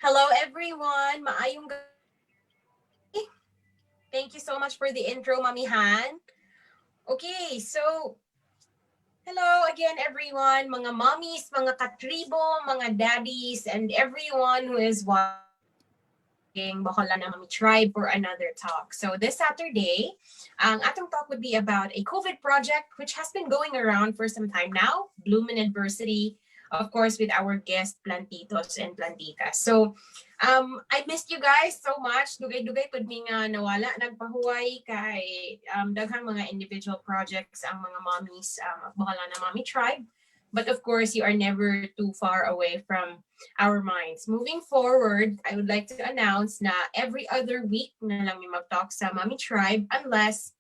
Hello everyone. Maayong gabi. Thank you so much for the intro, Mami Han. Okay, so hello again everyone, mga mommies, mga katribo, mga daddies, and everyone who is watching Bacolod na Mami Tribe for another talk. So this Saturday, ang atong talk would be about a COVID project which has been going around for some time now, Bloom University, of course, with our guest Plantitos and Plantitas. So I missed you guys so much. Dugay-dugay pud mi nga nawala nagpahuway kay daghang mga individual projects ang mga mommies bahala na mommy tribe. But of course, you are never too far away from our minds. Moving forward, I would like to announce na every other week na lang mi mag-talk sa Mommy Tribe unless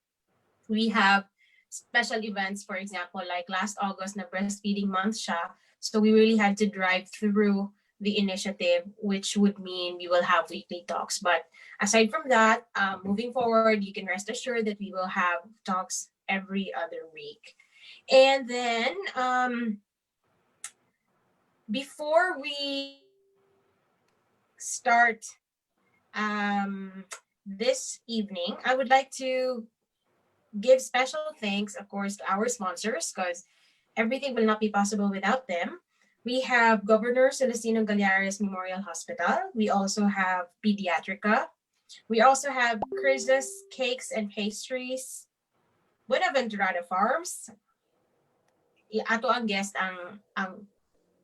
we have special events, for example, like last August na breastfeeding month siya. So we really had to drive through the initiative, which would mean we will have weekly talks. But aside from that, moving forward, you can rest assured that we will have talks every other week. And then before we start this evening, I would like to give special thanks, of course, to our sponsors because everything will not be possible without them. We have Governor Celestino Gallares Memorial Hospital. We also have Pediatrica. We also have Chris's Cakes and Pastries, Buenaventurada Farms. Ato ang guest ang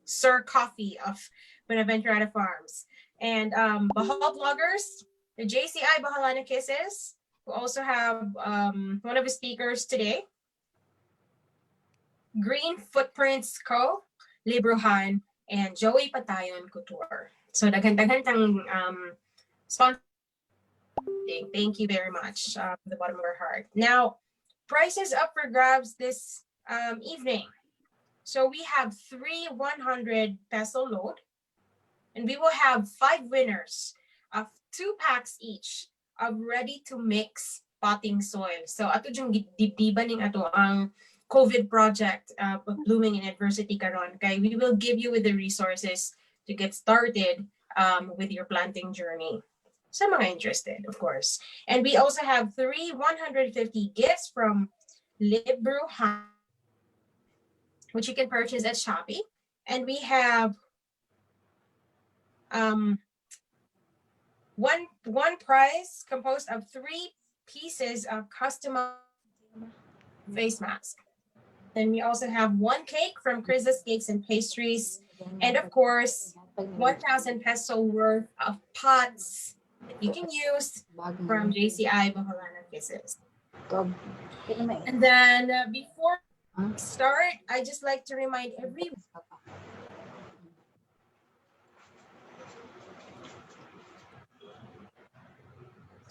Sir Coffee of Buenaventurada Farms. And Bahal Vloggers, the JCI Bahalana Kisses, we also have one of the speakers today, Green Footprints Co., Libruhan, and Joey Patayon Couture. So daghan-daghan tang sponsor. Thank you very much from the bottom of our heart. Now, prizes up for grabs this evening. So we have 3 100 peso load, and we will have 5 winners of 2 packs each of ready-to-mix potting soil. So ato yung dibdiban ning ato ang COVID project of Blooming in Adversity karon kay we will give you with the resources to get started with your planting journey. Sa mga interested, of course. And we also have 3 150 gifts from Libruhan, which you can purchase at Shopee. And we have one prize composed of 3 pieces of customized face mask. Then we also have 1 cake from Chris's Cakes and Pastries, and of course 1,000 peso worth of pots that you can use from JCI Bahalana Kisses. And then before we start, I just like to remind everyone.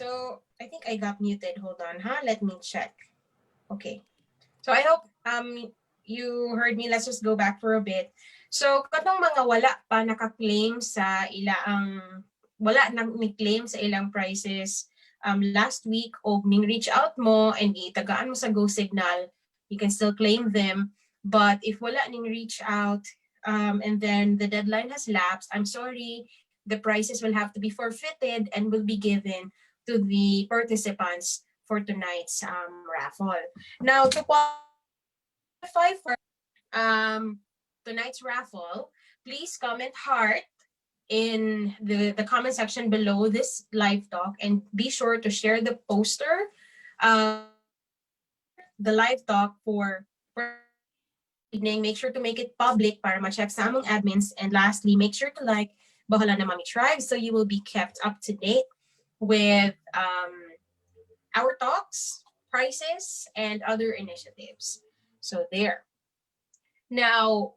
So I think I got muted. Hold on, huh? Let me check. Okay. So I hope you heard me. Let's just go back for a bit. So katong mga wala pa naka-claim sa ilang wala nang ni-claim sa ilang prices last week o ning reach out mo and itagaan mo sa Go Signal, you can still claim them. But if wala ning reach out and then the deadline has lapsed, I'm sorry, the prices will have to be forfeited and will be given to the participants for tonight's raffle. Now, to qualify for tonight's raffle, please comment heart in the comment section below this live talk and be sure to share the poster, the live talk for evening. Make sure to make it public para ma-check sa among admins. And lastly, make sure to like Bahala na Mami Tribe so you will be kept up to date with our talks, prices, and other initiatives. So there. Now,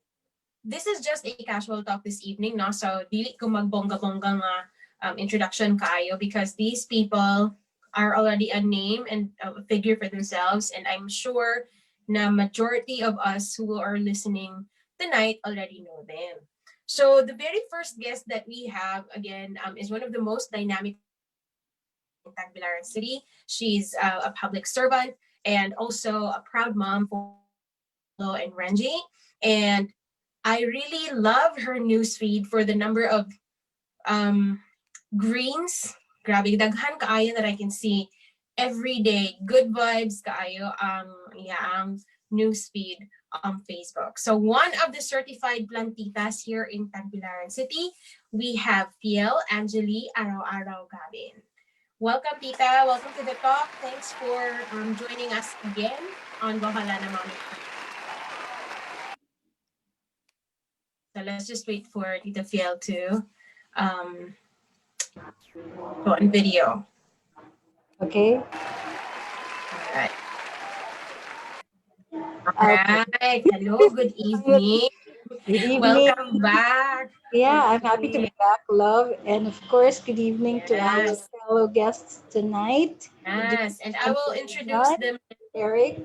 this is just a casual talk this evening, no? So dili ko magbongga-bongga nga introduction kayo because these people are already a name and a figure for themselves, and I'm sure na majority of us who are listening tonight already know them. So the very first guest that we have, again, is one of the most dynamic in Tagbilaran City. She's a public servant and also a proud mom for Lo and Renji. And I really love her newsfeed for the number of um, greens. Grabe, daghan kaayo that I can see every day. Good vibes kaayo ang newsfeed on Facebook. So one of the certified plantitas here in Tagbilaran City, we have Fiel Angeli Araw-Araw Gabin. Welcome, Tita. Welcome to the talk. Thanks for joining us again on Bahala na Mami. So let's just wait for Tita Fiel to um, go on video. Okay. All right. All Okay. right. Hello. Good evening. Good evening. Welcome back. Yeah, I'm happy to Okay. be back, love. And of course, good evening to our Yes. fellow guests tonight, Yes. And I and will introduce John, them. Eric.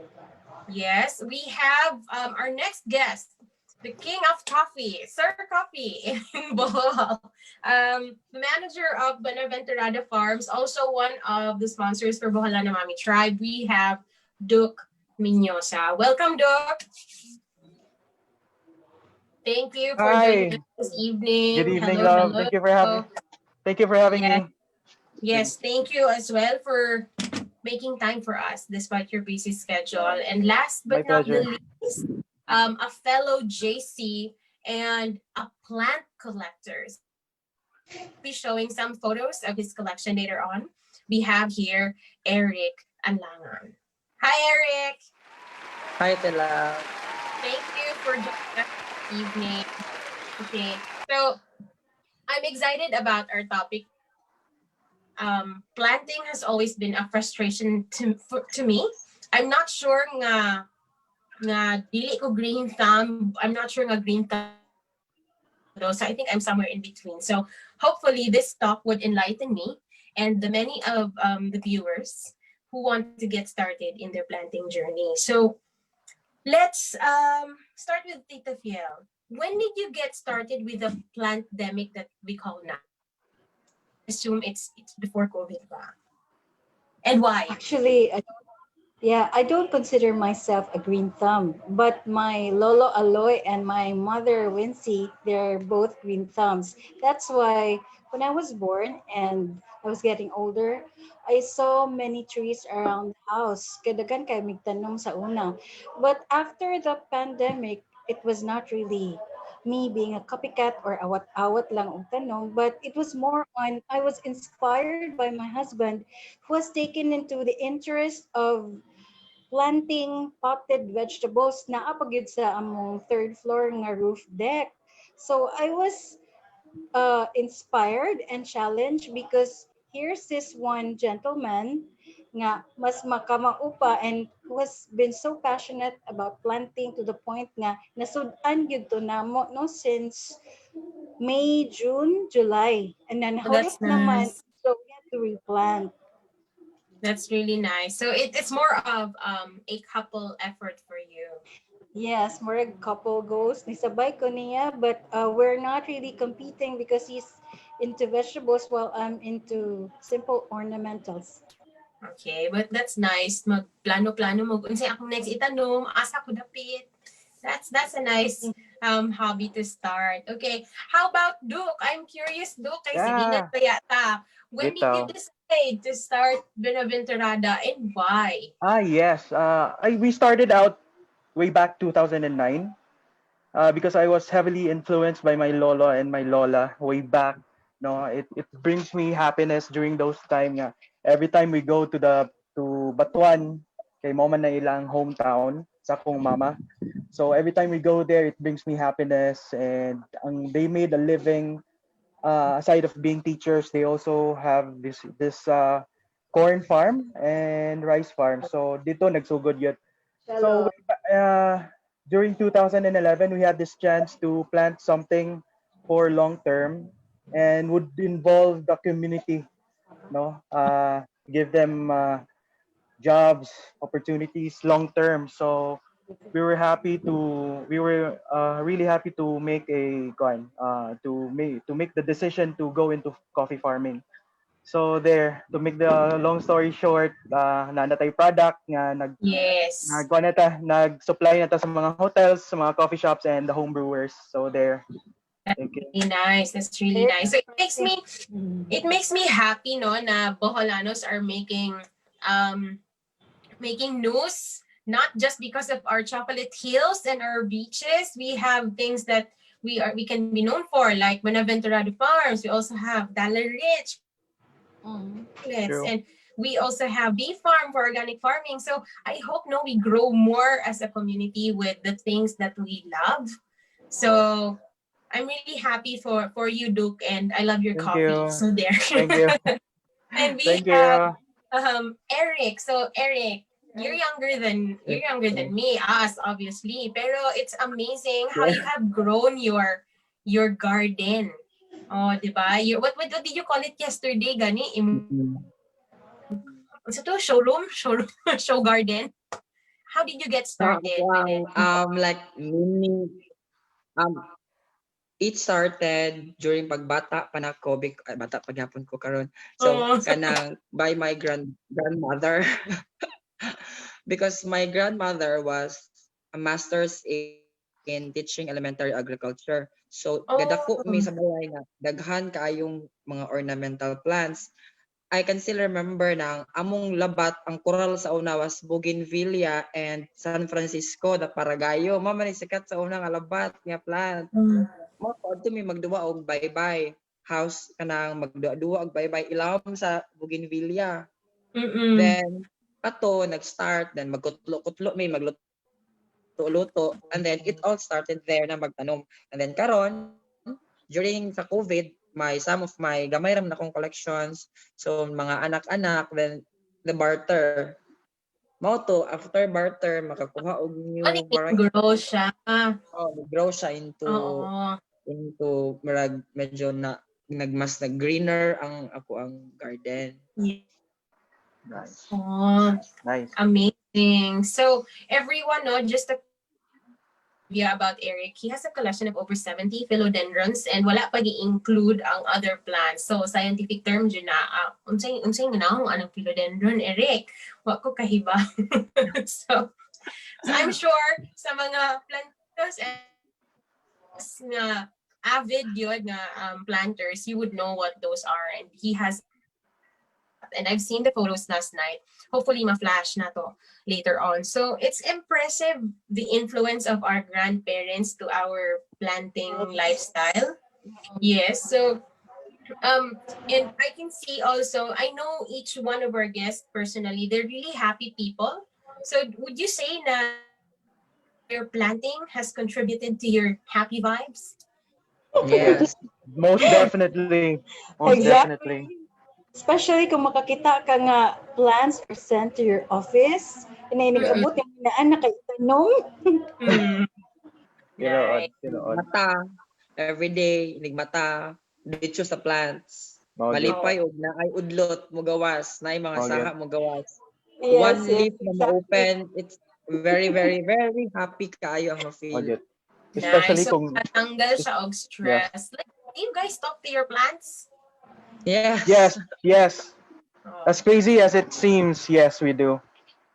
Yes. We have our next guest, the king of coffee, Sir Coffee in Bohol. The manager of Benaventurada Farms, also one of the sponsors for Boholana Mami Tribe. We have Duke Minyosa. Welcome, Duke. Thank you for joining us Hi. this Good evening. evening, Hello, love. hello. Thank you for having Yes, me. Good. yes. Thank you as well for making time for us despite your busy schedule. And last My but not pleasure. the least, a fellow JC and a plant collector. So be showing some photos of his collection later on. We have here Eric Anlangan. Hi, Eric. Hi, Tela. Thank you for joining us this evening. Okay, so I'm excited about our topic. Planting has always been a frustration to me. I'm not sure nga dili ko green thumb. I'm not sure nga green thumb though. So I think I'm somewhere in between. So hopefully this talk would enlighten me and the many of the viewers who want to get started in their planting journey. So let's start with Tita Fiel. When did you get started with the pandemic that we call now? I assume it's before COVID ba? And why? Actually, yeah, I don't consider myself a green thumb, but my Lolo Aloy and my mother Wincy, they're both green thumbs. That's why when I was born and I was getting older, I saw many trees around the house. Kadagan kay migtanom sa una. But after the pandemic, it was not really me being a copycat or awat-awat lang og tanom, but it was more on I was inspired by my husband who was taken into the interest of planting potted vegetables na apagid sa among third floor nga roof deck. So I was inspired and challenged because here's this one gentleman nga mas makamaupa and who has been so passionate about planting to the point nga nasud-an gyud to namo no since May, June, July. And then Oh, that's huyok naman nice. so we had to replant. That's really nice. So it's more of a couple effort for you. Yes, more a couple goes. Nisabay ko niya, but we're not really competing because he's into vegetables while I'm into simple ornamentals. Okay, but that's nice. Magplano-plano mo. Unsay akong next itanom, asa ko dapit. That's a nice hobby to start. Okay, how about Duke? I'm curious, Duke, kay sige na Yeah. yata. When did you Bitaw. decide to start Benaventurada and why? Yes. We started out way back 2009 because I was heavily influenced by my lolo and my lola way back. No, it brings me happiness during those time. Nga. Every time we go to Batuan, kay mo man na ilang hometown sa akong mama. So every time we go there, it brings me happiness, and they made a living aside of being teachers. They also have this corn farm and rice farm. So dito nagsugod yun. So Hello. during 2011, we had this chance to plant something for long term and would involve the community, no? Give them jobs, opportunities long term. So we were really happy to make a coin to make the decision to go into coffee farming. So there, to make the long story short, nanatay product nga Yes. nag-supply na ta sa mga hotels, sa mga coffee shops and the home brewers. So there. Thank you. Really nice. That's really Very nice. So Mm. it makes me happy, no, na Boholanos are making news, not just because of our chocolate hills and our beaches. We have things that we can be known for, like Buenaventurado Farms. We also have Dollar Rich Mm. chocolates, True. and we also have Bee Farm for organic farming. So I hope no we grow more as a community with the things that we love. So I'm really happy for you, Duke, and I love your Thank coffee. you. So there. Thank you. And we Thank have you. Eric. So Eric, you're younger than me, us obviously. Pero it's amazing how you Yeah. have grown your garden. Oh, 'di ba? What did you call it yesterday, gani? Mm. What's ito? Showroom, show garden. How did you get No, ako started with ang it? like mini um it started during pagbata pa nako bata pagyapon ko karon. So Oh, kanang by my grandmother because my grandmother was a master's in teaching elementary agriculture. So gadako mi sa oh, balay nga daghan kaayong mga ornamental plants. I can still remember na among labat ang coral sa una was bougainvillea and San Francisco da Paragayo. Mama ni sikat sa una nga labat nga plant. Mo adto mi magduwa og bye-bye. House kanang magduwa og bye-bye ilawom sa bougainvillea. mm-mm. Then ato nag-start then magkutlo-kutlo may magluto-luto and then it all started there na magtanom. And then karon during sa COVID some of my gamay ram na akong collections. So mga anak-anak then the barter. Mao to after barter makakuha og Ano new yung variety. grow siya? Grow siya Oo. into murag medyo na nagmas na greener ang ako ang garden. Nice. Oh, Nice. amazing. So, everyone, no, just a trivia about Eric. He has a collection of over 70 philodendrons and wala pa gi-include ang other plants. So, scientific term dyan na, unsay nga na anong philodendron, Eric? Wa ko kahiba. so, so, I'm sure sa mga plantas and nga avid yun nga planters, you would know what those are. And he has and I've seen the photos last night. Hopefully, ma-flash na to later on. So it's impressive the influence of our grandparents to our planting Yes. lifestyle. Yes. So and I can see also. I know each one of our guests personally. They're really happy people. So would you say na your planting has contributed to your happy vibes? Yes. Most definitely. Most definitely. Exactly. Especially kung makakita ka nga plants are sent to your office, Mm-mm. inabot yung inaan na kay itanom. Mm. Tinuod. Nice. Tinuod. Mata every day nigmata dito sa plants. Mao gyud. Oh, Malipay og naay udlot mo gawas, naay mga Mao saha gyud. mo gawas. Yes, One yes, leaf na exactly. ma-open, it's very very very happy kaayo ang Mao ma-feel. gyud. nice. Especially So, kung natanggal siya og yes. stress. Like, do you guys talk to your plants? Yes. Yes, yes. Oh, As crazy as it seems, yes, we do.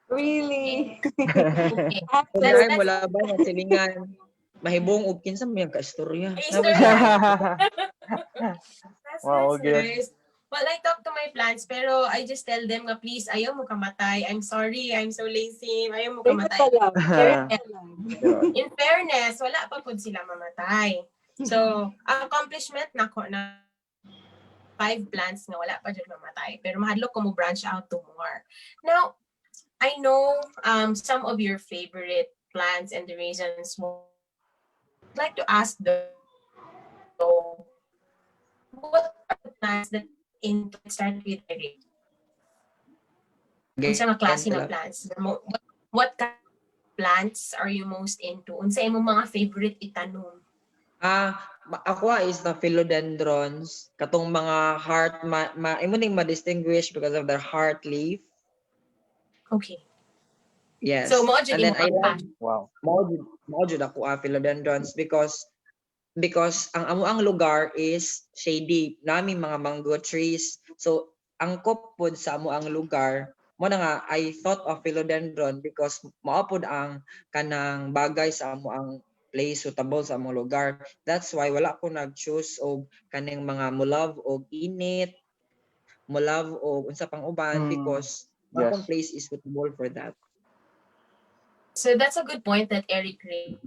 Really. okay. Have to Kung That's look. naay that's mo labay nga silingan, mahibong og kinsa may kaistorya. Easter Naman egg. siya. Wow, That's good. nice. Well, I talk to my plants, pero I just tell them nga, please, ayaw mo kamatay. I'm sorry, I'm so lazy. Ayaw mo Carry on kamatay. ka lang. Carry on ka lang. Tinuod. In fairness, wala pa po sila mamatay. So, accomplishment na 5 plants nga wala pa dyan mamatay. Pero mahadlok ko mo branch out to more. Now, I know some of your favorite plants and the reasons why. I'd like to ask though, what are the plants that into start with Eric? Unsa nga klase ng plants? What kind of plants are you most into? Unsa imong mga favorite itanom? Ako is the philodendrons, katong mga heart imo ning ma-distinguish because of their heart leaf. Okay. Yes. So, mo jud And then imo I ang love passion. Wow. mao jud ako philodendrons because ang amo ang lugar is shady. Nami mga mango trees. So ang kopod sa amo ang lugar mo na nga I thought of philodendron because mao pod ang kanang bagay sa amo ang place suitable sa among lugar. That's why wala ko nag-choose og kaning mga mulove og init, mulove og unsa pang uban Mm, because akong yes. place is suitable for that. So that's a good point that Eric raised.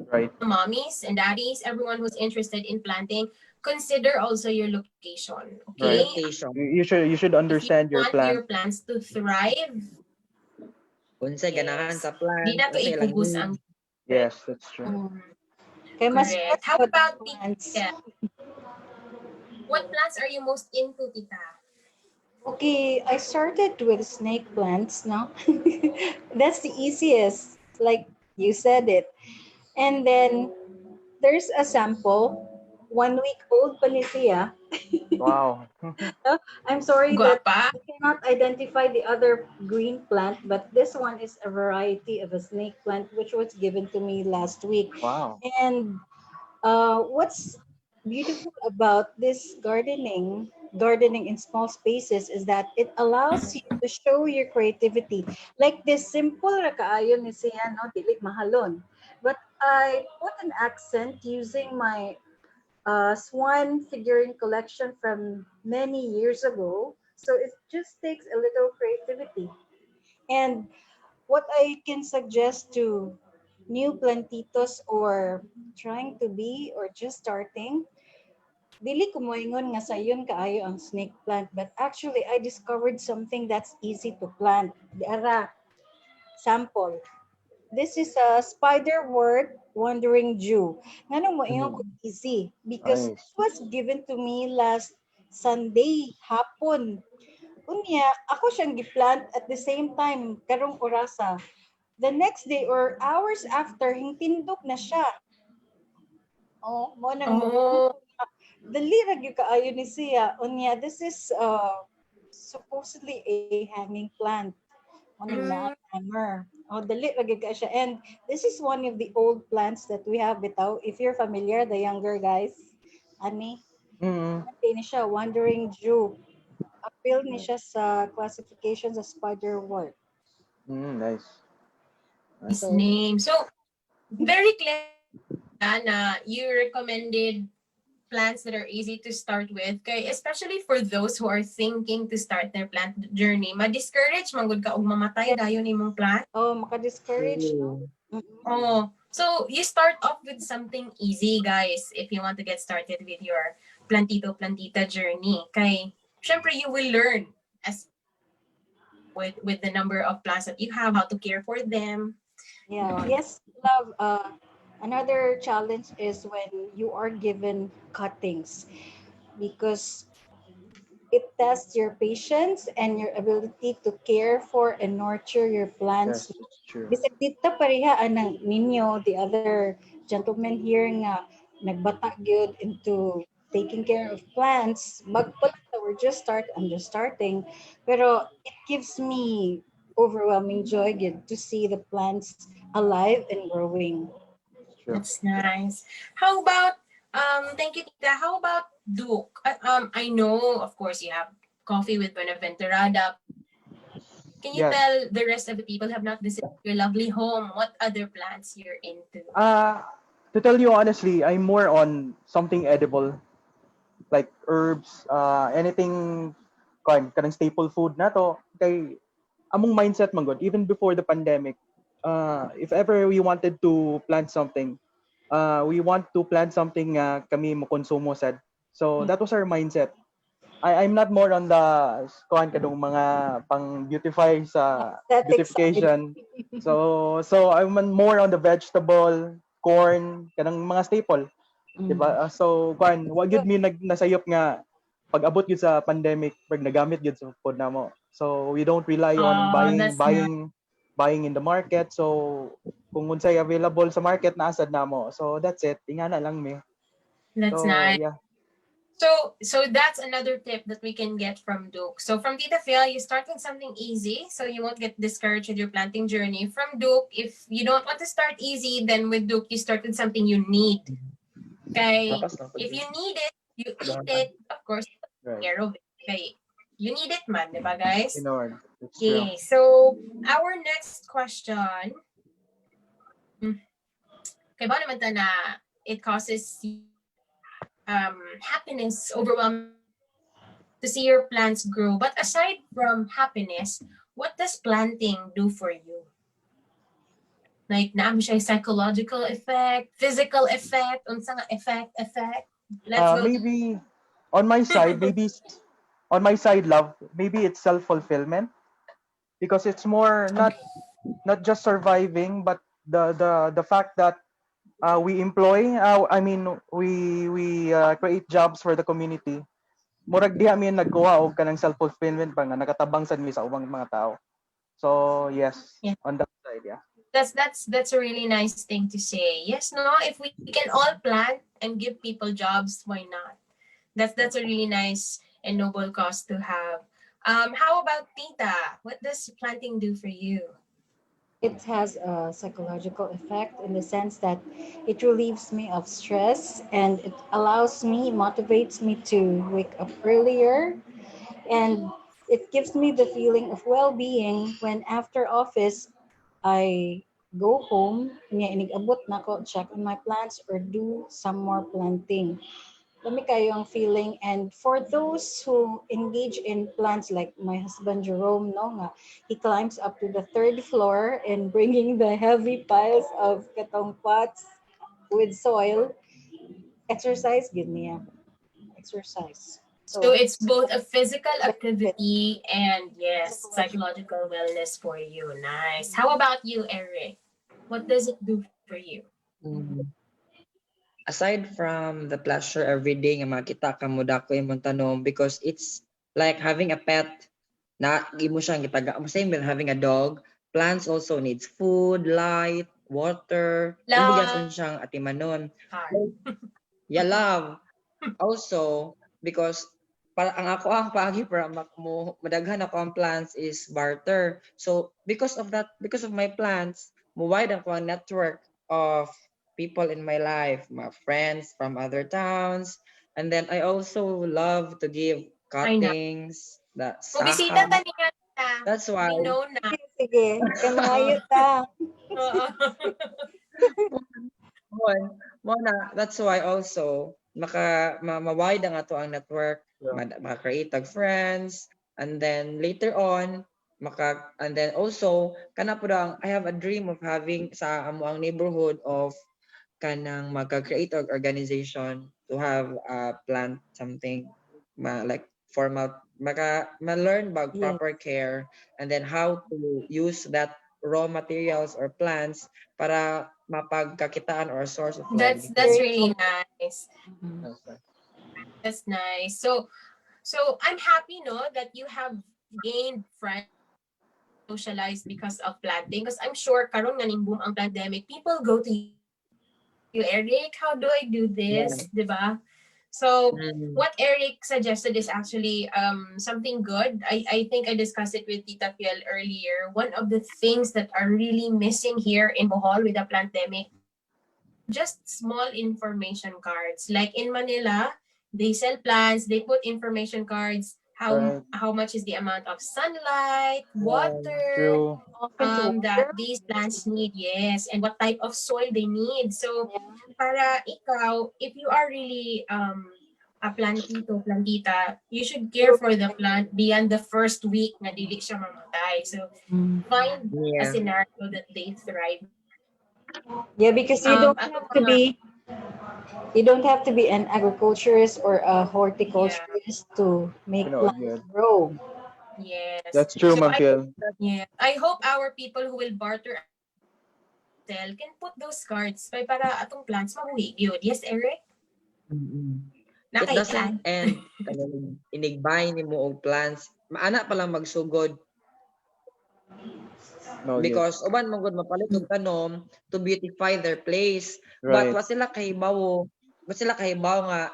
Right. Mommies and daddies, everyone who's interested in planting, consider also your location. Your Right. Okay, location. You should if you understand your want plant. your plants to thrive, Unsay ganahan yes, sa di plant, na to unsay ilang ipubus ang needs. Yes, that's true. Mm. Kaya mas correct. How good about plants. Tita? What plants are you most into, Tita? Okay, I started with snake plants, no? That's the easiest, like you said it. And then there's a sample, 1 week old Panithia. Wow. I'm sorry that Guapa? I cannot identify the other green plant, but this one is a variety of a snake plant which was given to me last week. Wow. And what's beautiful about this gardening in small spaces, is that it allows you to show your creativity. Like this simple ra kaayo ni siya, no, dili mahalon. But I put an accent using my swan figurine collection from many years ago. So it just takes a little creativity. And what I can suggest to new plantitos or trying to be or just starting, dili ko moingon nga sayon kaayo ang snake plant, but actually I discovered something that's easy to plant. Diara, sample. This is a spiderwort wandering Jew. Ngano mo ingon ko Mhm. easy because it Nice. was given to me last Sunday hapon. Unya, ako siyang giplant at the same time karong orasa. The next day or hours after, hingtindog na siya. Oh, mo nang moingon Oh, ko nga, dali ra gyud kaayo ni siya. Unya, this is supposedly a hanging plant. Morning na mm, hammer. Oh, dali ra gyud ka siya. And this is one of the old plants that we have bitaw. If you're familiar, the younger guys, ani, Mm. ni siya, wandering Jew. Appeal ni siya sa classification sa spiderwort. Nice. his Nice. So, name. So, very clear na you recommended plants that are easy to start with. Kay, especially for those who are thinking to start their plant journey, ma-discourage man gud ka og mamatay yeah. dayon imong plant. Oh, maka-discourage, no? True. Mm-mm. Oh, so you start off with something easy, guys, if you want to get started with your plantito plantita journey. Kay, syempre you will learn as with the number of plants that you have, how to care for them. Yeah. Yun. Yes, love. Another challenge is when you are given cuttings, because it tests your patience and your ability to care for and nurture your plants. Yes, that's true. Bisag dita pareha anang ninyo, the other gentleman here nga nagbata gyud into taking care of plants. Magpala, we're I'm just starting. Pero it gives me overwhelming joy gyud to see the plants alive and growing. That's true. That's nice. How about thank you, Tita. How about Duke? I know, of course, you have coffee with Benaventurada. Can you Yes. tell the rest of the people who have not visited your lovely home what other plants you're into? Uh, to tell you honestly, I'm more on something edible, like herbs, anything kanang staple food na to. Kay among mindset man good, even before the pandemic. If ever we wanted to plant something, we want to plant something kami mo konsumo sad. So that was our mindset. I'm not more on the kuan kadong mga pang beautify sa Aesthetic side. beautification. So I'm more on the vegetable, corn, kanang mga staple, 'di Mm. ba? So kuan, wa gyud mi nasayop nga pag abot gyud sa pandemic, pag nagamit gyud sa food namo. So we don't rely on Oh, that's nice. buying in the market. So kung unsay available sa market naasad namo. So that's it. Ingana lang mi. That's So nice. yeah. So that's another tip that we can get from Duke. So from Tita Phil, you start with something easy so you won't get discouraged with your planting journey. From Duke, if you don't want to start easy, then with Duke, you start with something you need. Okay? Lakas lang po If dyan. you need it, you eat Doon it, of course, take Right. care of it. Okay? You need it man, di ba guys? In order. That's true. Okay, so our next question. kay ba naman ta na it causes happiness, overwhelming to see your plants grow. But aside from happiness, what does planting do for you? Like, naam siya psychological effect, physical effect, unsa nga effect. Let's go. Maybe on my side, on my side, love, maybe it's self-fulfillment because it's more Okay. not just surviving, but the fact that we employ, I mean, we create jobs for the community. Murag diha mi nagkuha og kanang self-fulfillment ba nga nakatabang sad mi sa ubang mga tao. So yes, Yeah. on that side, yeah. That's a really nice thing to say. Yes, no, if we can all plant and give people jobs, why not? That's a really nice and noble cause to have. How about Tita? What does planting do for you? It has a psychological effect in the sense that it relieves me of stress and it allows me, motivates me to wake up earlier, and it gives me the feeling of well-being when after office I go home, niya inigabot na ko, check on my plants or do some more planting. Dami kayo ang feeling. And for those who engage in plants like my husband Jerome, no nga, he climbs up to the third floor and bringing the heavy piles of katong pots with soil. Exercise, give me a exercise. So So it's that's both a physical benefit. activity and yes, Psychological. psychological wellness for you. Nice. How about you, Eric? What does it do for you? Mm. Aside from the pleasure every day nga makita ka mo dako imong tanom, because it's like having a pet na imo siyang gitaga, same with having a dog. Plants also needs food, light, water, imo Love. gyapon siyang atimanon. Heart. Yeah, love also, because para ang paagi para mo madaghan ako ang plants is barter. So because of that, because of my plants, wide ako ang network of people in my life, my friends from other towns, and then I also love to give I know. cuttings, that Mubisita saha. ta niya na. That's why We know na. Sige, sige. Kay mga ta. Oo. mo na, that's why also mawide ang ato ang network, Yeah. maka-create og friends, and then later on and then also kana pud ang I have a dream of having sa amo ang neighborhood of kanang magka-create og organization to have plant something like formal learn about Yes. proper care, and then how to use that raw materials or plants para mapagkakitaan or source of That's livelihood. really nice. Mhm. That's right. That's nice. So I'm happy, no, that you have gained friends, socialized because of planting. Because I'm sure karon nga ning boom ang pandemic, people go to you, Eric, how do I do Yeah. this? Diba? So Mm. what Eric suggested is actually something good. I think I discussed it with Tita Fiel earlier. One of the things that are really missing here in Bohol with the pandemic, just small information cards. Like in Manila, they sell plants, they put information cards, Right. how much is the amount of sunlight, Yeah. water, True. Often to that water. these plants need, yes, and what type of soil they need. So, Yeah. para ikaw, if you are really a plantito, plantita, you should care for the plant beyond the first week na dili siya mamatay. So, Mm. find a Yeah. scenario that they thrive. Yeah, because you don't Ato have pa to nga, be you don't have to be an agriculturist or a yeah, horticulturist to make Tinood plants yun. grow. yes. That's true, So, Ma'am Phil. I hope our people who will barter sell can put those cards para atong plants mabuhi gyud. Yes, Eric? Mm-mm. It doesn't Nakailan? end kanang inigbay nimo og plants. Maana pa lang magsugod, No, yun. because uban man gud mapalit og tanom to beautify their place, but Right. wa sila kahibaw nga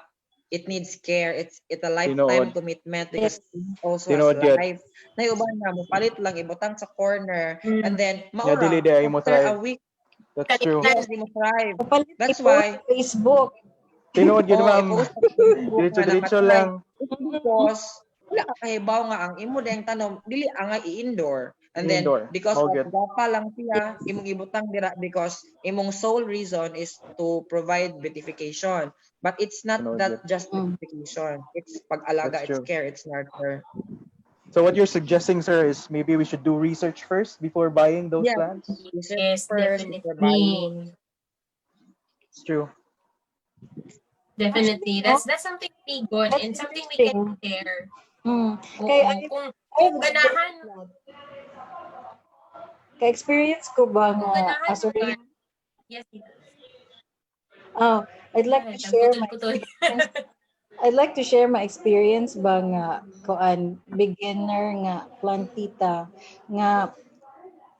it needs care, it's a lifetime Tinood. commitment, Yes. because it also has Tinood yun. life. Nay uban nga mopalit lang ibutang sa corner, and then Nga dili maura di ay mo after a thrive. week, That's true. Kalitan. yes, di mo thrive. Kapalit That's i-post why sa Facebook. Tinood yun, ma'am. i-post sa Facebook nga Diretso-diretso namatay. lang. Tapos wala ka kahibaw nga ang imo dayang tanom dili ang nga i-indoor, And then Indoor. because All of good. gapa lang siya, Yes. imong ibutang dira because imong sole reason is to provide beautification. But it's not All that good. just Mm. beautification. It's That's pag-alaga, it's true. care, it's nurture. So what you're suggesting, sir, is maybe we should do research first before buying those Yeah, plants? research Yes, first before definitely. buying. It's true. Actually, Definitely. no, That's something really good that's and something we can interesting. share. Mm. Kaya Oo. I Kung experienced ganahan, that. Ka-experience ko ba kung nga, ganahan sorry, naman. Yes, Tita. oh, I'd Go like to ahead. share my Nagputol-putol. experience. I'd like to share my experience ba nga kuan beginner nga plantita nga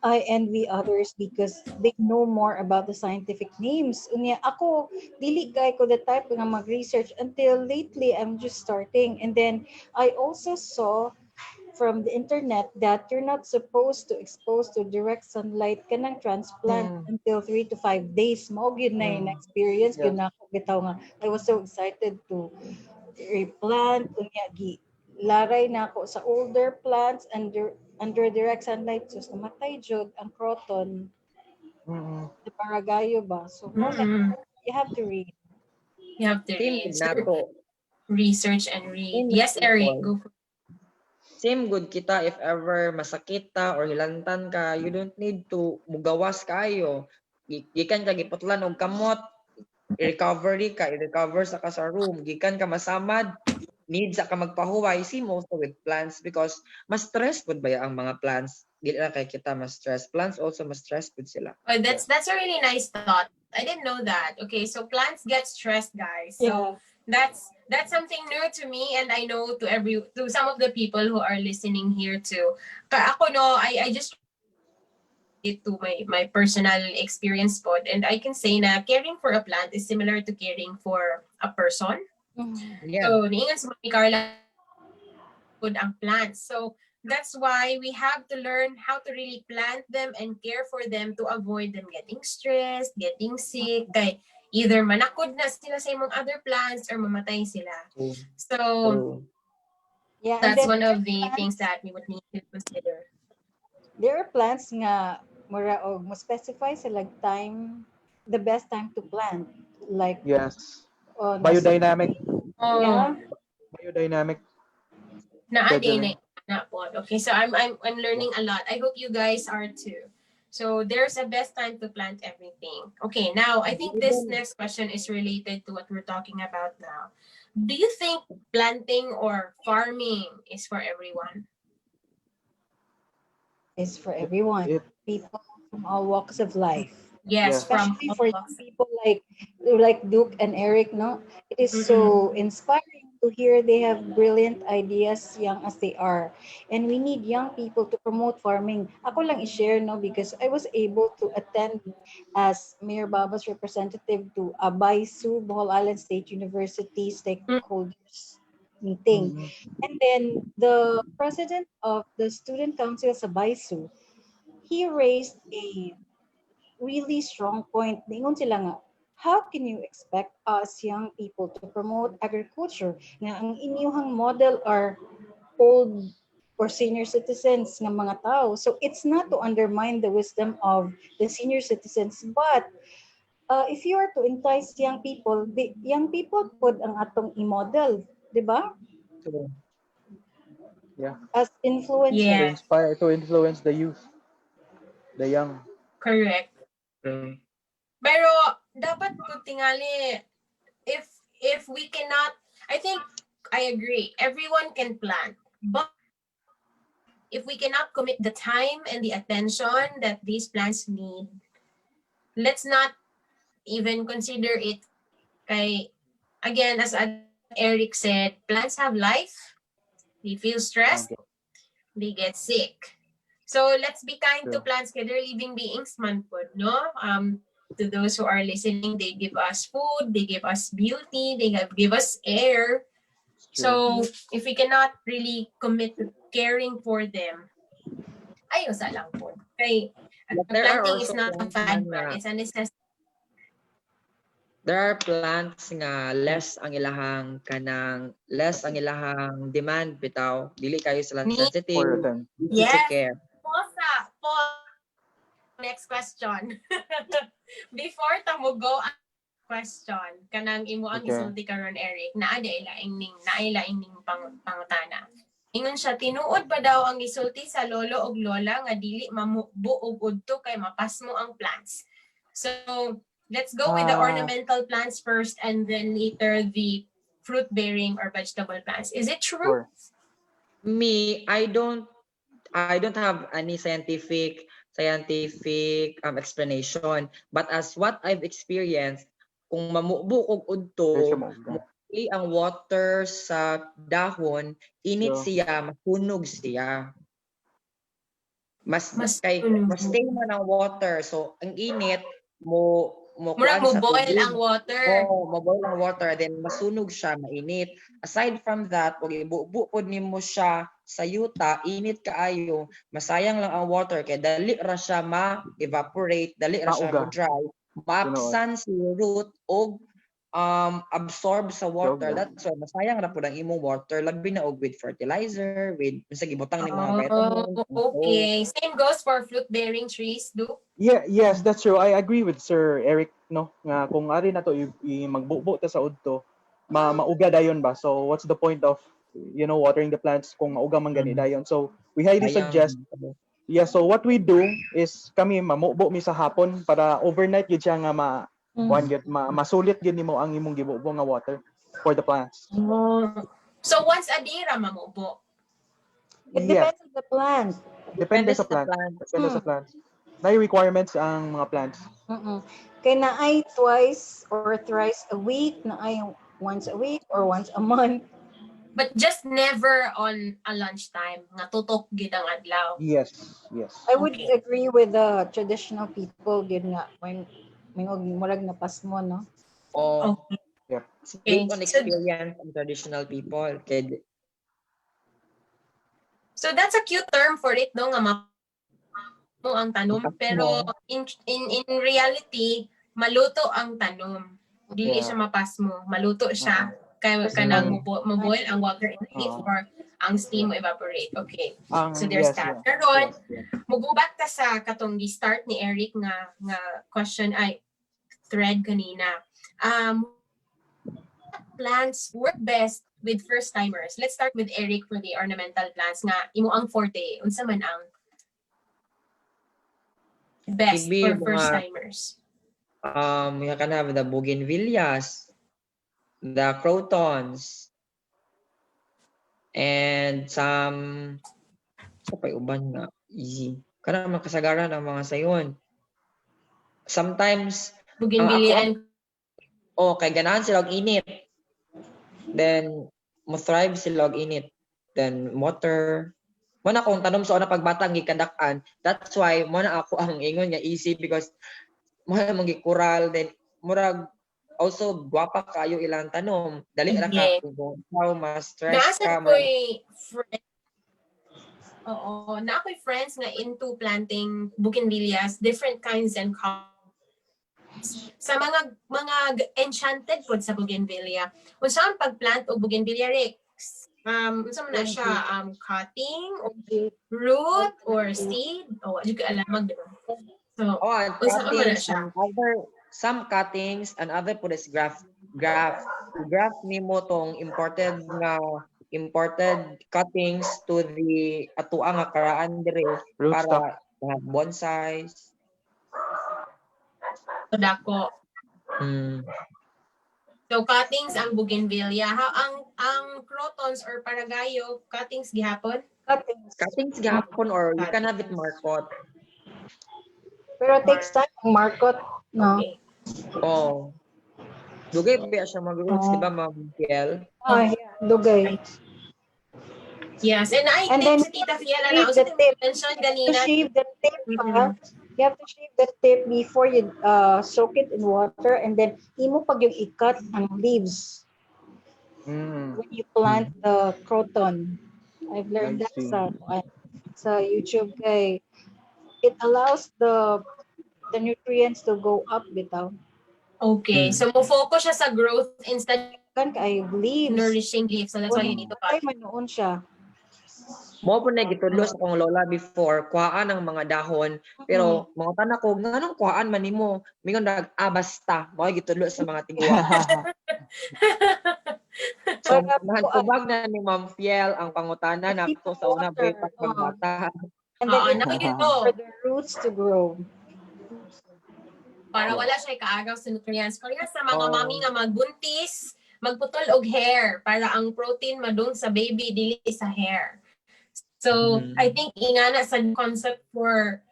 I envy others because they know more about the scientific names. Unya ako dili kay ko the type nga mag-research until lately I'm just starting, and then I also saw from the internet that you're not supposed to expose to direct sunlight kanang transplant Mm, until 3 to 5 days. Mao gyud na yung mm, experience yeah. gyud na ako bitaw nga I was so excited to replant unya gi laray na ako sa older plants under direct sunlight sus namatay jud ang croton Mm, the paragayo ba so mo na Mm-mm. you have to read. You have to Same good read. So, nato. research and read. Same na Yes, Eric. people. Go for Same good kita if ever masakit ta or hilantan ka, you don't need to mugawas kayo. Gikan ka giputlan og kamot, i-recovery ka, i-recover sa ka sa room. Gikan ka masamad, need sa ka magpahuway, same also with plants because mas stress pud ba ang mga plants. Dili lang kay kita mas stress. Plants also mas stress pud sila. Oh, yes. that's a really nice thought. I didn't know that. Okay, so plants get stressed, guys. So Yeah. that's something new to me, and I know to some of the people who are listening here too. Ako no, I just it to my personal experience pod, and I can say na caring for a plant is similar to caring for a person. Mhm. Yeah. So niingan si Mami Carla food ang plants. So that's why we have to learn how to really plant them and care for them to avoid them getting stressed, getting sick, kay either manakod na sila sa imong other plants or mamatay sila. True. So True. Yeah, and that's then one there are of the things plants, that we would need to consider. nga mura og mo specify sa like time the best time to plant like Yes. nasa Biodynamic. Oh, yeah. Biodynamic naadi na scheduling. na po. Okay, so I'm Yeah. learning a lot. I hope you guys are too. So there's a best time to plant everything. Okay, now I think this Even next question is related to what we're talking about now. Do you think planting or farming is for everyone? Is for It, everyone, it people from all walks of life, Yes, yes. from especially all for young walks. people like Duke and Eric. No, it is Mm-mm. so inspiring to hear they have brilliant ideas young as they are, and we need young people to promote farming. Ako lang i-share no because I was able to attend as Mayor Baba's representative to Abaisu Bohol Island State University stakeholders meeting, Mm, and then the president of the student council sa Baisu, he raised a really strong point. Ningon sila nga, how can you expect us young people to promote agriculture nga ang inyuhang model are old or senior citizens ng mga tao. So it's not to undermine the wisdom of the senior citizens, but if you are to entice young people, the young people pud ang atong i-model, di ba? true. yeah. As To influencers. Yeah, inspire, to influence the youth, the young. correct. True. Pero dapat po tingali if we cannot, I think I agree. Everyone can plant, but if we cannot commit the time and the attention that these plants need, let's not even consider it. Kay again, as Eric said, plants have life. They feel stressed. Okay. They get sick. So let's be kind to True. plants. Kaya they're living beings man po, no? To those who are listening, they give us food, they give us beauty, they give us air. It's true. So if we cannot really commit to caring for them, ayos lang po. Kay But there are planting is also not a plants fad, man but nga it's a necessity. there are plants nga less ang ilahang demand bitaw. Dili kayo sila Need. sensitive, For them. easy to Yes, care. mimosa. Next question. Before ta mo go ang question, kanang imo ang Okay. isulti karon Eric, naa laing ning pangutana. Ingon siya, tinuod ba daw ang isulti sa lolo og lola nga dili mamubo og udto kay mapas mo ang plants? So, let's go with the ornamental plants first and then later the fruit-bearing or vegetable plants. Is it true? Sure. Me, I don't have any scientific explanation, but as what I've experienced, kung mamubo og Medyo udto, mauga. ang water sa dahon, init So, siya, masunog siya. Mas tunog. stay man ang water, so ang init mo Murag kuan mo sa boil tubig. ang water. Maboil ang water, then masunog siya, mainit. Aside from that, pag ibuo-buo nimo siya sa yuta, init kaayo, masayang lang ang water kay dali ra siya ma-evaporate, dali ra siya Mauga. mo-dry, maapsan si root og absorb sa water. Mauga. That's why masayang ra pud ang imong water, labi na og with fertilizer, with sa gibutang ni mga Oh, vitamins. okay. Same goes for fruit-bearing trees, do? Yes, that's true. I agree with Sir Eric, no, nga kung ari na to magbubo ta sa udto, mauga dayon ba? So what's the point of watering the plants kung mauga man gani dayon? So we highly suggest. Yeah, so what we do is kami mamubo mi sa hapon para overnight gid siya nga masulit gid nimo ang imong gibubo nga water for the plants. Oh. So once a day ra mamubo. It Yeah, depends on the plant. depende sa plant. Depende sa plants. May requirements ang mga plants. Kaya na ay twice or thrice a week, na ay once a week or once a month. But just never on a lunchtime. Nga tutok gid ang adlaw. Yes. I would agree with the traditional people, gid nga, when murag napas mo, no? Oh, Okay. based on experience and traditional people. So that's a cute term for it, no? Nga mo ang tanom. Pero in reality, maluto ang tanom. Dili siya mapas mo. Maluto siya. Kaya kanang maboil ang water in it or ang steam mo evaporate. Okay. So there's that. Pero go back ta sa katong start ni Eric nga question ay thread kanina. Plants work best with first timers. Let's start with Eric for the ornamental plants nga imo ang forte. Unsa man ang best Maybe for first timers? We can have the bougainvilleas, the crotons, and some uban nga easy. Kana makasagaran ang mga sayon. Sometimes Bougainvillea and kay ganahan sila og init. Then mo thrive sila og init. Then water. Mo na akong tanom sa una pagbatang gikandak-an. That's why mo na ako ang ingon nga easy because mo na mong gikural, then murag also gwapa kayo ilang tanom. Dali ra ka kung how ma-stress ka. Na ako'y friends nga into planting bougainvilleas, different kinds and colors. Sa mga enchanted food sa bougainvillea. Kung saan pagplant o bougainvillea Rex, unsa man na siya, cutting or root or seed o di ko alam diba? So, cuttings and some cuttings and other po is graft nimo tong imported cuttings to the atua nga karaan dire para bonsais. So dako. So cuttings ang bougainvillea. Ang crotons or paragayo, cuttings gihapon? Cuttings gihapon or you can have it markot. Pero it takes time ang markot, no? Okay. Dugay ba siya mag-roots, di ba, Ma'am Fiel? Yeah, dugay. Yes, and then si Tita Fiel na shave the tip. ganina. To shave the tip, you have to shave the tip before you soak it in water, and then imo pag yung ikat ang leaves when you plant the croton. I've learned that sa YouTube kay it allows the nutrients to go up bitaw. Okay, so mo focus siya sa growth instead kan kay leaves. Nourishing leaves. So that's why you need to cut. Ay manoon siya. Mo po na gitudlo sa kong lola before, kuhaan ang mga dahon, pero mga tanak ko, nganong kuhaan man nimo? Mingon basta, mo gitudlo sa mga tiguang. So, Para kuan, nahantubag na ni Ma'am Fiel ang pangutana to keep nato the sa una water. boy pagbata. And then it Naka needs ito. for the roots to grow. Para wala siya kaagaw sa nutrients. Kaya sa mga mami Oh, nga magbuntis, magputol og hair para ang protein madung sa baby dili sa hair. So, I mhm. think ingana sa concept for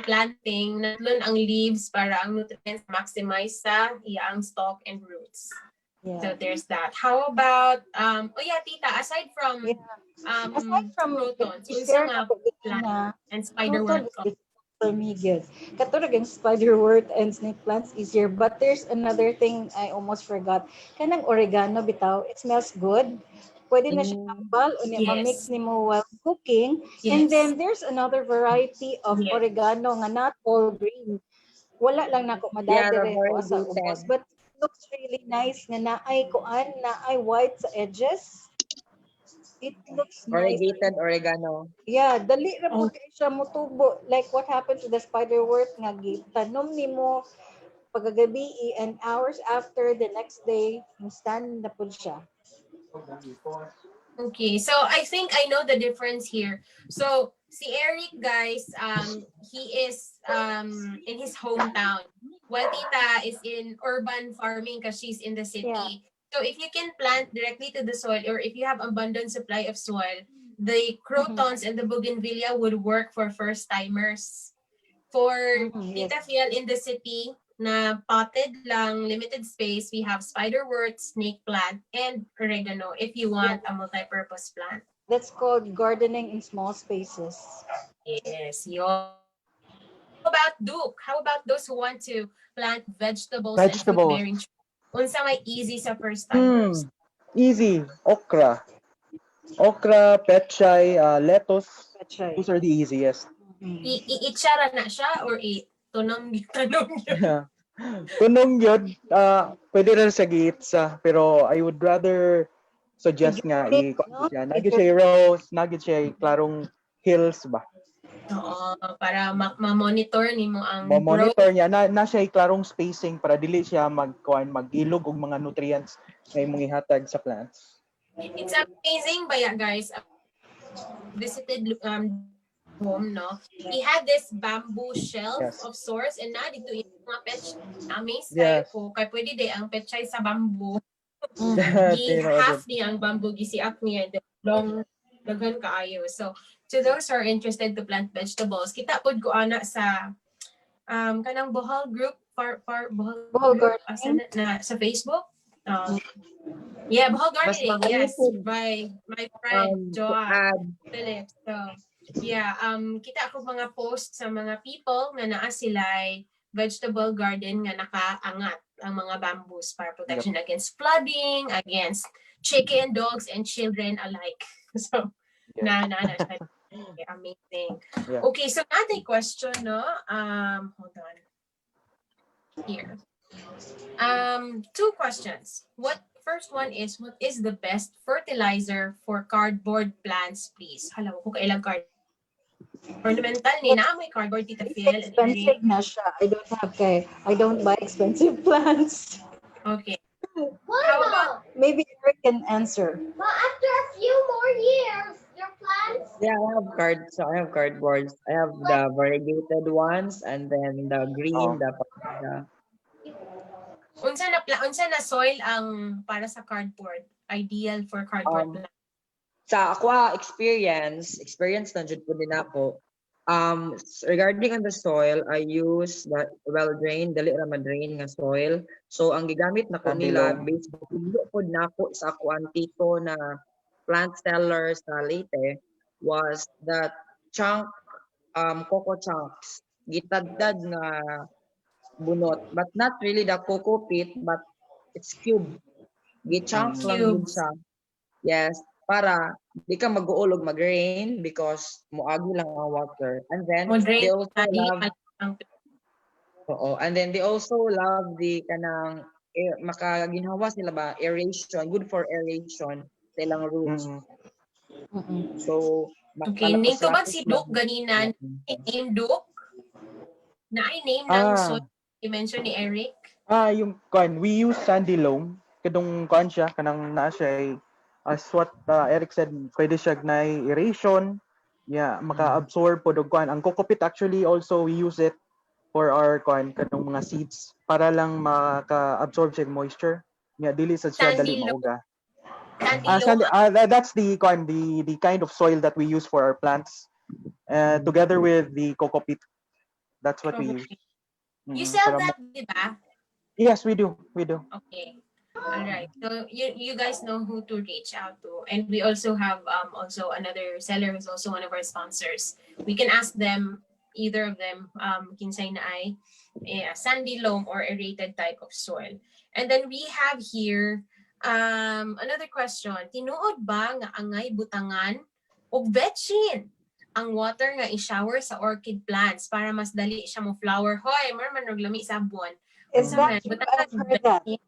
planting, natlon ang leaves para ang nutrients maximize sa iyang stalk and roots. So Yeah. there's that. How about oh yeah, tita, aside from Yeah. Aside from protons, unsa i-share nga na ko plant na and proton spiderwort is difficult for me good. Katulad ang spiderwort and snake plants easier. But there's another thing I almost forgot. Kanang oregano bitaw, it smells good. Pwede na siya Mm, tambal o niya ma-mix Yes. nimo while cooking. And Yes. then there's another variety of Yes. oregano nga not all green. Wala lang nako yeah, the madadire ko sa ubos. variegated. But it looks really nice nga naay kuan, naay white sa edges. It looks nice. Variegated oregano. Yeah, dali ra Oh, pud kay siya motubo. Like what happened to the spiderwort nga gitanom nimo pagagabi and hours after the next day, instant na pud siya. okay. So I think I know the difference here. So si Eric, guys, he is in his hometown, while Tita is in urban farming because she's in the Yeah. city. So if you can plant directly to the soil, or if you have abundant supply of soil, the Mhm. crotons and the bougainvillea would work for first timers. For Yes. Tita Fiel in the city, na potted lang, limited space, we have spiderwort, snake plant, and oregano if you Yeah. want a multi-purpose plant. That's called gardening in small spaces. Yes, yun. How about Duke? How about those who want to plant vegetables and Vegetables. fruit-bearing trees? Unsa may easy sa first timers? Hmm. Easy. Okra. Okra, petchay, lettuce. Pechay. Those are the easiest. Mhm. I-itsara na siya or i-tunong tanong yun? Tunong yun, pwede rin sa gitsa, pero I would rather suggest nga I-germinate, no? siya. Nugget siya I-germinate. rose, nugget siya clarong hills ba. Oo, para ma-monitor ni mo ang growth. Mo-monitor niya na siya clarong spacing para dili siya mag-ilog og mga nutrients na imong ihatag sa plants. It's amazing ba guys? Visited home, no? He had this bamboo shelf Yes. of sorts, and na dito yung mga petchay. Amazed kayo Yes. ko, kay pwede day ang petchay sa bamboo. Mhm. Tinuod. Half niya ang bamboo, gisiak niya, the long, daghan kaayo. So, to those who are interested to plant vegetables, kita pod ko ana sa kanang Bohol group, Bohol Bohol group, gardening. sa Facebook. Yeah, Bohol Mas Gardening, magaling yes, po by my friend Joa add. Phillips. So, yeah, kita ako mga post sa mga people nga naa sila'y vegetable garden nga nakaangat ang mga bamboos para protection against flooding, against chicken, dogs, and children alike. So, Yes. na siya. Amazing. Yeah. Okay, so another question, no? Hold on. Here. Two questions. First one is, what is the best fertilizer for cardboard plants, please? Hala ko kailang card. Ornamental ni na may cardboard, Tita It's Phil and Eric. expensive na siya. I don't buy expensive plants. Okay. How about Maybe Eric can answer. But after a few more years, your plants Yeah, I have cardboards. I have the variegated ones and then the green, Oh. the unsa na soil ang para sa cardboard? Ideal for cardboard um plant. sa ako experience na jud po din ako. Regarding on the soil, I use the well-drained, dali ra ma-drain nga soil. So ang gigamit nako nila Standalone. basically pod nako sa ako ang tito na plant seller sa Leyte was that chunk coco chunks gitadtad nga bunot, but not really the coco pit, but it's cube. Gi-chunk lang yun Cubes. siya. Yes, para di ka mag-uulog mag-rain because muagi lang ang water. And then Mo they drain also na dili love and then they also love the kanang makaginhawa sila ba aeration, good for aeration sa ilang roots. Mm-mm. Mm-mm. So, Okay, ning tubag lapis-lapis si lang. Duke ganina. Name Duke? Na ay name ng soil Ah, i-mention ni Eric. yung kuan, we use sandy loam. Kadong kuan siya, kanang naa siya ay, as what Eric said, pwede siya na aeration. Yeah, maka-absorb po dog kuan. Ang kokopit actually also we use it for our kuan kanong mga seeds para lang maka-absorb siya moisture. Yeah, dili sa siya dali Sandy loam. mauga. Sandy loam. Sandy, that's the kuan, the kind of soil that we use for our plants. Together with the kokopit, that's what we use. Okay. You sell Para that, di ba? yes, we do. We do. Okay. All right. So you guys know who to reach out to, and we also have also another seller who's also one of our sponsors. We can ask them, either of them, kinsay na ay sandy loam or aerated type of soil. And then we have here another question. Tinuod ba nga angay butangan og vetchin ang water nga i-shower sa orchid plants para mas dali siya mo flower? Hoy, man og lami sa buwan. Is Unsa that man? true? Butangan I've og heard that. vetchin.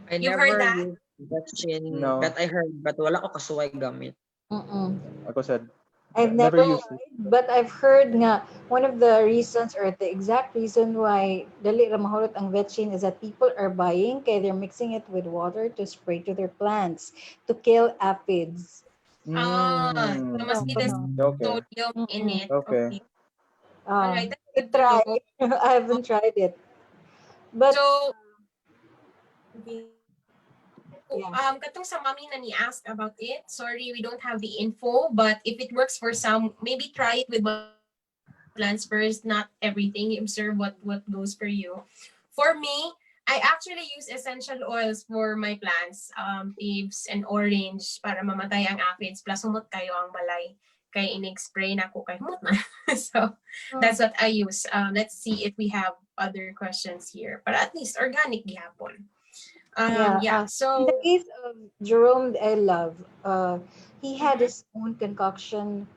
I You've heard never that? used vetchin, No. but I heard, but wala ko kasuway gamit. Mm-mm. Ako said, I've never never used it. tried, but I've heard nga one of the reasons or the exact reason why dali ra mahulot ang vetchin is that people are buying kay they're mixing it with water to spray to their plants to kill aphids. So must No, be the no. Okay. sodium in Mm-mm. it. Okay. Okay. All right, that's I good to try. know. I haven't tried it, but So, okay. yeah. Katong sa mami na ni asked about it. Sorry, we don't have the info, but if it works for some, maybe try it with one plants first, not everything. You observe what goes for you. For me, I actually use essential oils for my plants, leaves and orange para mamatay ang aphids. Plus, humot kayo ang balay. Kay inig-spray na ko kay humot man. So, that's what I use. Let's see if we have other questions here. But at least organic gihapon. Yeah. Yeah. In the So, case of Jerome, I love. He had mhm, his own concoction,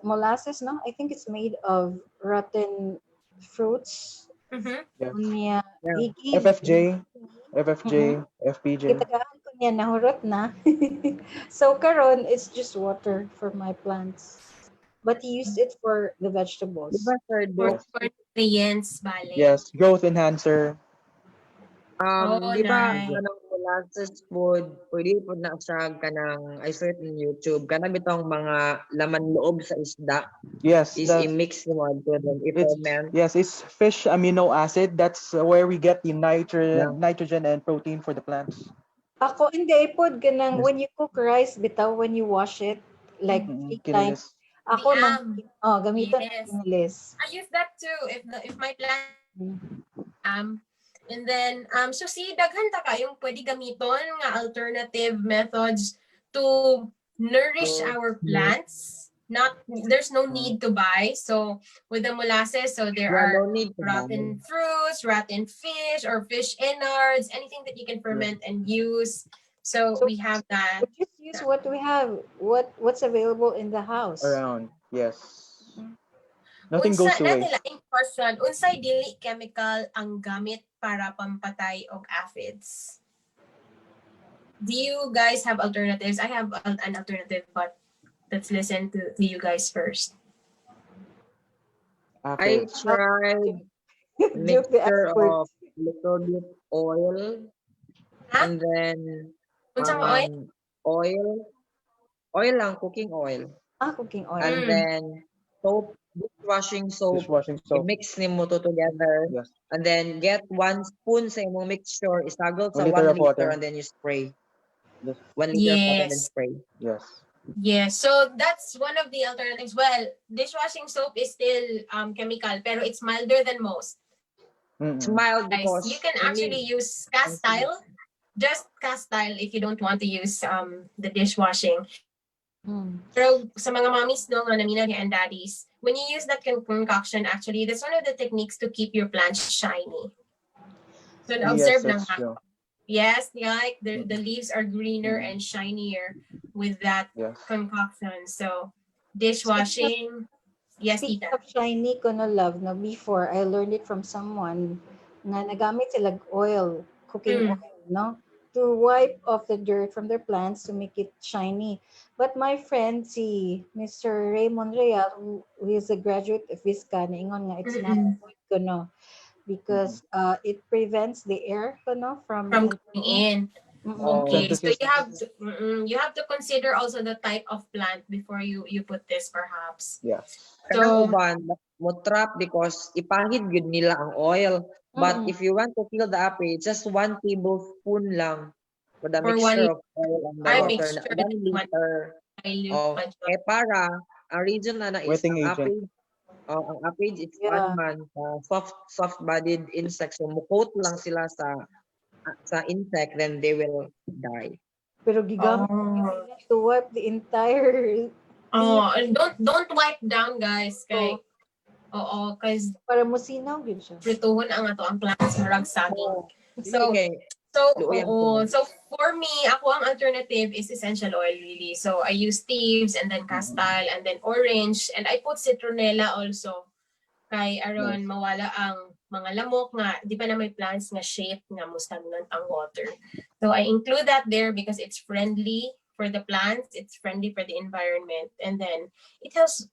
molasses. No, I think it's made of rotten fruits. mhm. Yes. Unya, Yeah. he gave FFJ, mm-mm, FFJ, FPJ. gitagahan ko niya nahurot na. So karon it's just water for my plants. But he used it for the Di ba, vegetables. Sir For, Duke? Yes. for nutrients, bale. Yes. Growth enhancer. Oh, Di ba, nice. kanang molasses food, pwede po na siya kanang, I saw it in YouTube, kanang bitong mga laman loob sa isda Yes. is That i-mix mo to then it's i-ferment. yes. It's fish amino acid. That's where we get the Yeah. nitrogen and protein for the plants. Ako hindi ipod ganang Yes. when you cook rice bitaw when you wash it like Mhm. 3 times. Kinilis. The Ako nang gamitan ng yes. kinilis. I use that too. If my plant Mm. and then so see daghan ta kayong pwede gamiton nga alternative methods to nourish our plants. Not there's no need to buy. So with the molasses, so there Yeah, are no need to buy. rotten fruits, rotten fish, or fish innards, anything that you can ferment and use. So So we have that. we just use what we have, what's available in the house. Around. Yes. Nothing Unsa goes to na waste. nila in question, unsay dili chemical ang gamit para pampatay og aphids? Do you guys have alternatives? I have an alternative, but let's listen to you guys first. I Aphids. tried Joke the mixture expert. of little bit oil Ha? and then Unsa mo oil? oil lang, cooking oil. Cooking oil. And then soap, dishwashing soap, Dishwashing soap. i-mix nimo to together. Yes. And then get 1 spoon sa imong mixture, isagol sa 1 1 liter of liter water. and then you spray. Yes. 1 liter of water and then Yes. spray. Yes. Yes. So that's one of the alternatives. Well, dishwashing soap is still chemical, pero it's milder than most. It's Mm-mm. mild Guys, because you can actually use castile, just castile if you don't want to use the dishwashing. Pero sa mga mommies no, nga naminaw and daddies, when you use that concoction, actually, that's one of the techniques to keep your plants shiny. So Yes, observe that's lang. true. Yes, like the leaves are greener and shinier with that Yes. concoction. So dishwashing, yes, Speaking tita. of shiny ko no love, no, before I learned it from someone nga nagamit sila oil, cooking oil, no? to wipe off the dirt from their plants to make it shiny. But my friend, si Mr. Raymond Real, who is a graduate of Visca, ingon nga it's not Mm-mm. good kuno because it prevents the air kuno from From coming entering. in. Oh, Okay, so Synthesis. you have to consider also the type of plant before you put this perhaps. Yes. kanang So uban mo trap because ipahid gyud nila ang oil. But Mm-mm. if you want to kill the aphid, just 1 tablespoon lang for the for mixture one of oil and the I Oh, water. make sure that 1 liter dilute of pa dyan. para ang reason na is Wetting ang agent. aphid. Ang aphid is yeah. man soft-bodied insects. So mukot lang sila sa insect, then they will die. Pero gigamit Oh. nila to wipe the entire Oh, field. and don't wipe down guys kay Oh, cause para musinaw gyud siya. prituhon ang ato ang plants murag saging. Oh, dili So kay So, luoy ang oo. tunog. So, for me, ako ang alternative is essential oil really. So, I use thieves and then castal and then orange and I put citronella also. Kay aron Nice. mawala ang mga lamok nga, di ba na may plants nga shape nga mo stagnant ang water. So, I include that there because it's friendly for the plants, it's friendly for the environment, and then it helps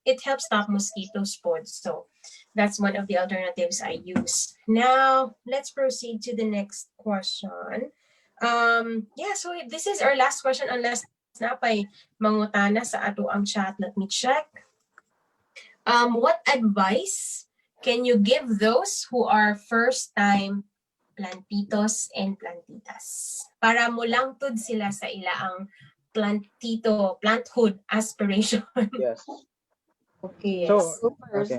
stop mosquito spots. So, that's one of the alternatives I use. Now, let's proceed to the next question. Yeah, so this is our last question unless na pay mangutana sa ato ang chat. Let me check. What advice can you give those who are first-time plantitos and plantitas? Para mulangtod sila sa ilaang planthood aspiration. Yes. Okay, So, Yes. go first.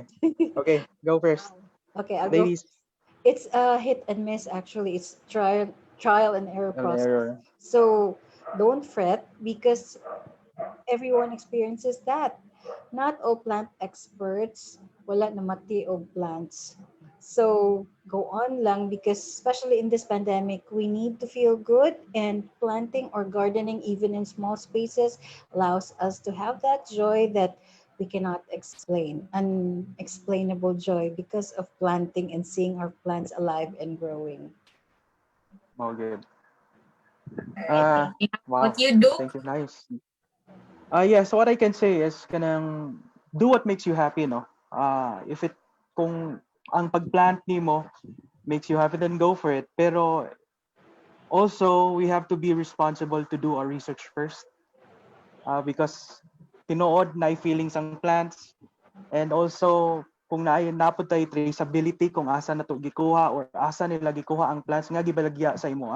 okay, go first. Okay, I'll go. Ladies, It's a hit and miss actually. It's trial and error an process. error. So don't fret because everyone experiences that. Not all plant experts wala namati og plants. So go on lang because especially in this pandemic, we need to feel good and planting or gardening even in small spaces allows us to have that joy that we cannot explain, unexplainable joy because of planting and seeing our plants alive and growing. Oh, good. All right, thank you. Wow. What you do? Thank you. Nice. Yeah, so what I can say is kanang do what makes you happy, no? If it kung ang pagplant nimo makes you happy, then go for it. Pero also we have to be responsible to do our research first. Because tinuod na feelings ang plants, and also kung napod tayo traceability kung asa na to gikuha or asa nila gikuha ang plants nga gibalagya sa imo.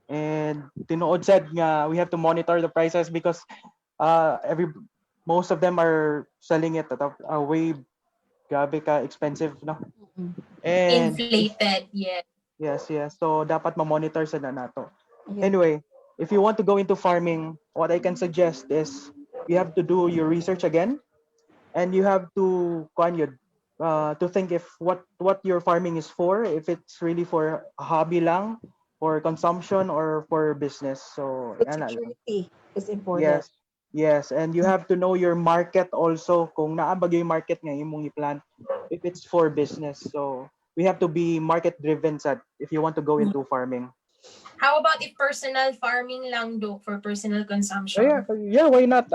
And tinuod said nga we have to monitor the prices because every most of them are selling it at a way grabe ka expensive, no? Mm. And Inflated, yeah. yes, so dapat ma-monitor sa nato. Yeah. Anyway, if you want to go into farming, what I can suggest is you have to do your research again, and you have to to think if what your farming is for, if it's really for a hobby lang, for consumption or for business. So Food yan na lang. security is important. Yes. Yes, and you have to know your market also kung naa ba yung market nga imong i-plant if it's for business. So we have to be market driven sad if you want to go into farming. How about if personal farming lang do for personal So consumption? yeah, why not?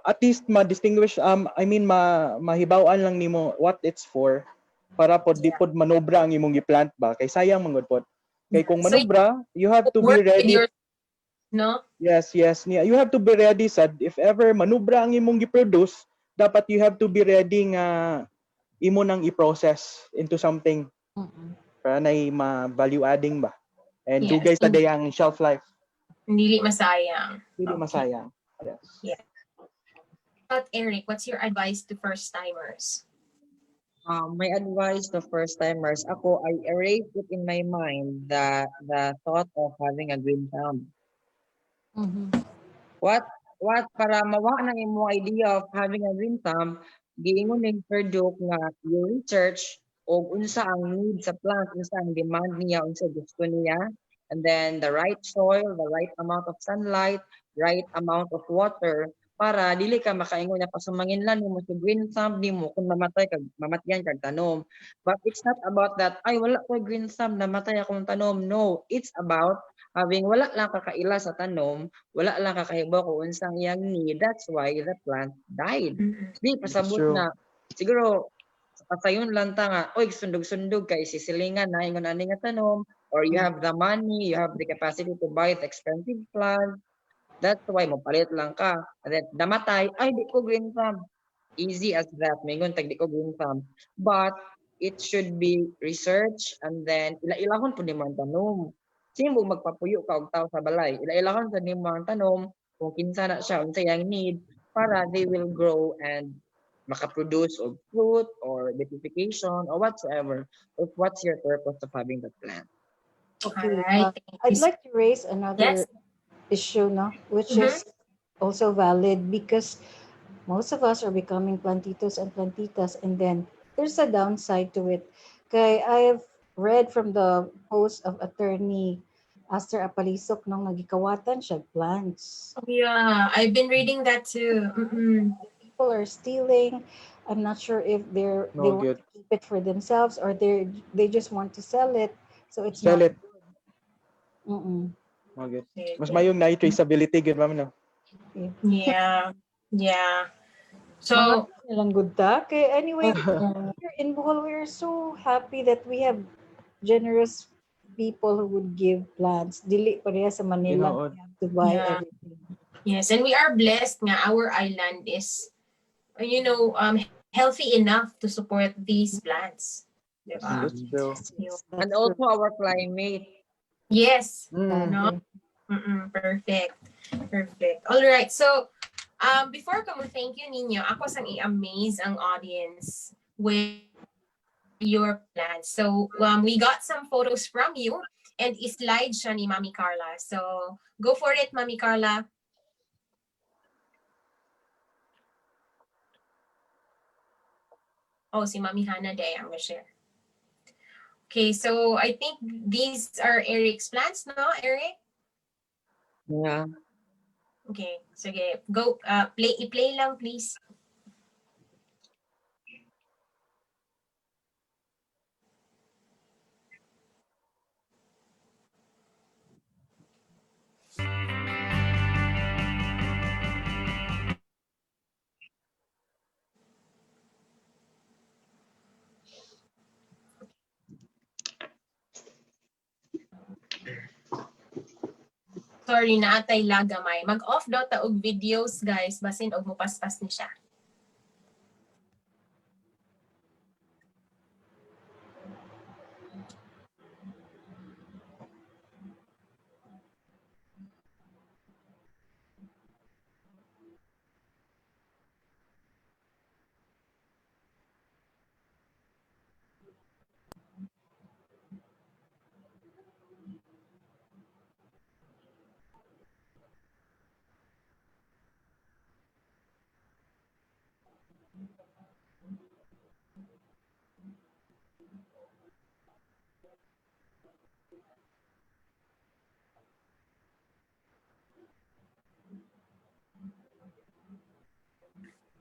At least ma-distinguish I mean mahibaw-an lang nimo what it's for para pod di Yeah. pod manobra ang imong i-plant ba kay sayang mangod pod. Kay kung So you manobra, you have to be work with ready. your, no? Yes. You have to be ready sad if ever manubra ang imong gi-produce, dapat you have to be ready nga imo nang i-process into something Mm-mm. para na ma-value adding ba. And Yes. dugay sa dayang shelf life, Hindi masayang. hindi Okay. masayang. Yes. Yeah. But Eric, what's your advice to first timers? My advice to first timers, ako I erase it in my mind the thought of having a green thumb. Mhm. What para mawa na imo idea of having a green thumb, giingon ning Perdue nga you research og unsa ang need sa plant, unsa ang demand niya, unsa gusto niya, and then the right soil, the right amount of sunlight, right amount of water para dili ka makaingon na pasumanginlan mo sa green thumb nimo kung mamatyan kag tanom. But it's not about that, ay wala ko green thumb namatay akong tanom. No, it's about Having wala lang kakaila sa tanom, wala lang kakahibaw kung unsang iyang need, that's why the plant died. Mm-mm. Di That's pasabot true. na siguro pasayon lang ta nga, oy sundog-sundog kay sisilingan na ingon ani nga tanom, or you have the money, you have the capacity to buy the expensive plant. That's why mapalit lang ka. And then namatay, ay di ko green thumb. Easy as that. Mingon tag di ko green thumb. But it should be research and then ila-ilahon po ni mo ang tanom. Sino mo magpapuyo ka og tao sa balay? Ila-ilahon po ni mo ang tanom kung kinsa na siya, unsa yang need para they will grow and makaproduce of fruit or beatification or whatsoever. Of what's your purpose of having that plant? All Okay. right. Thank you. I'd like to raise Yes. another issue, no, which Mm-hmm. is also valid because most of us are becoming plantitos and plantitas, and then there's a downside to it. Okay, I've read from the post of attorney Aster Apalisok nung nagikawatan siya plants. Yeah, I've been reading that too. Mm-mm. People are stealing. I'm not sure if they No want good. to keep it for themselves or they just want to sell it. So it's Sell not. it. Mm-mm. No good. Okay, Mas okay. mayong na traceability good ma'am no. Yeah. Yeah. Mga So, nilang good ta. Okay, anyway, oo. here in Bohol, we are so happy that we have generous people who would give plants. Dili pareha sa Manila, Tinuod. we have to buy Yeah. everything. Yes, and we are blessed nga our island is healthy enough to support these plants. Diba? That's true. Yes, And that's true. also our climate. Yes. Mm. No? Perfect. Perfect. All right. So, before ko mo thank you ninyo, ako sang i-amaze ang audience with your plans. So, we got some photos from you and i-slide siya ni Mami Carla. So, go for it, Mami Carla. Oh, si Mami Hana day ang share. Okay, so I think these are Eric's plans, no, Eric? Yeah. Okay, sige. Go, i-play lang, please. Sorry na atay lagamay. Mag-off daw ta og videos, guys, basin og mupaspas ni siya.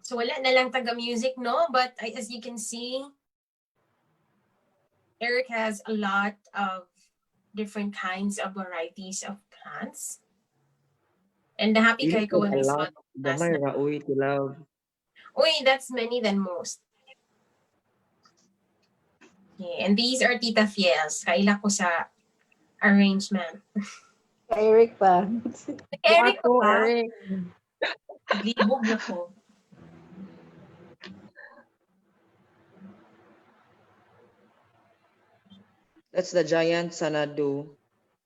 So wala na lang taga-music, no? But as you can see, Eric has a lot of different kinds of varieties of plants. And the happy Dili kay ko ko a this lot. one last Gamay na. ra uy to love. Uy, that's many than most. Okay, and these are Tita Fiel's. Kaila ko sa arrangement. Eric pa. Eric pa Ako, ba? Eric. Libog na ko. That's the giant Sanadu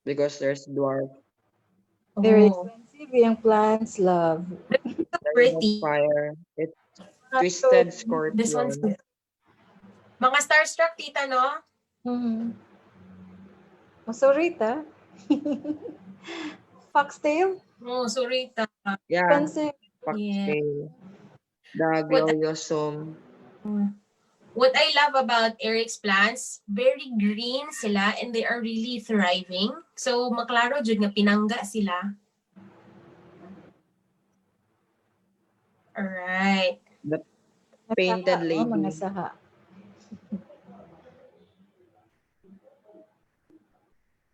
because there's dwarf. Very Oh, expensive yung plants, love. There's no pretty. fire. It's Not so. twisted This one's scorpion. mga starstruck, tita, no? Mm-hmm. Masurita. Foxtail, Oh, sorry, ta. Yeah, expensive. Yeah. foxtail. The What gloriosum. what I love about Eric's plants, very green sila and they are really thriving. So, maklaro jud nga pinangga sila. Alright. The Mga painted saha, no? Mga lady. saha.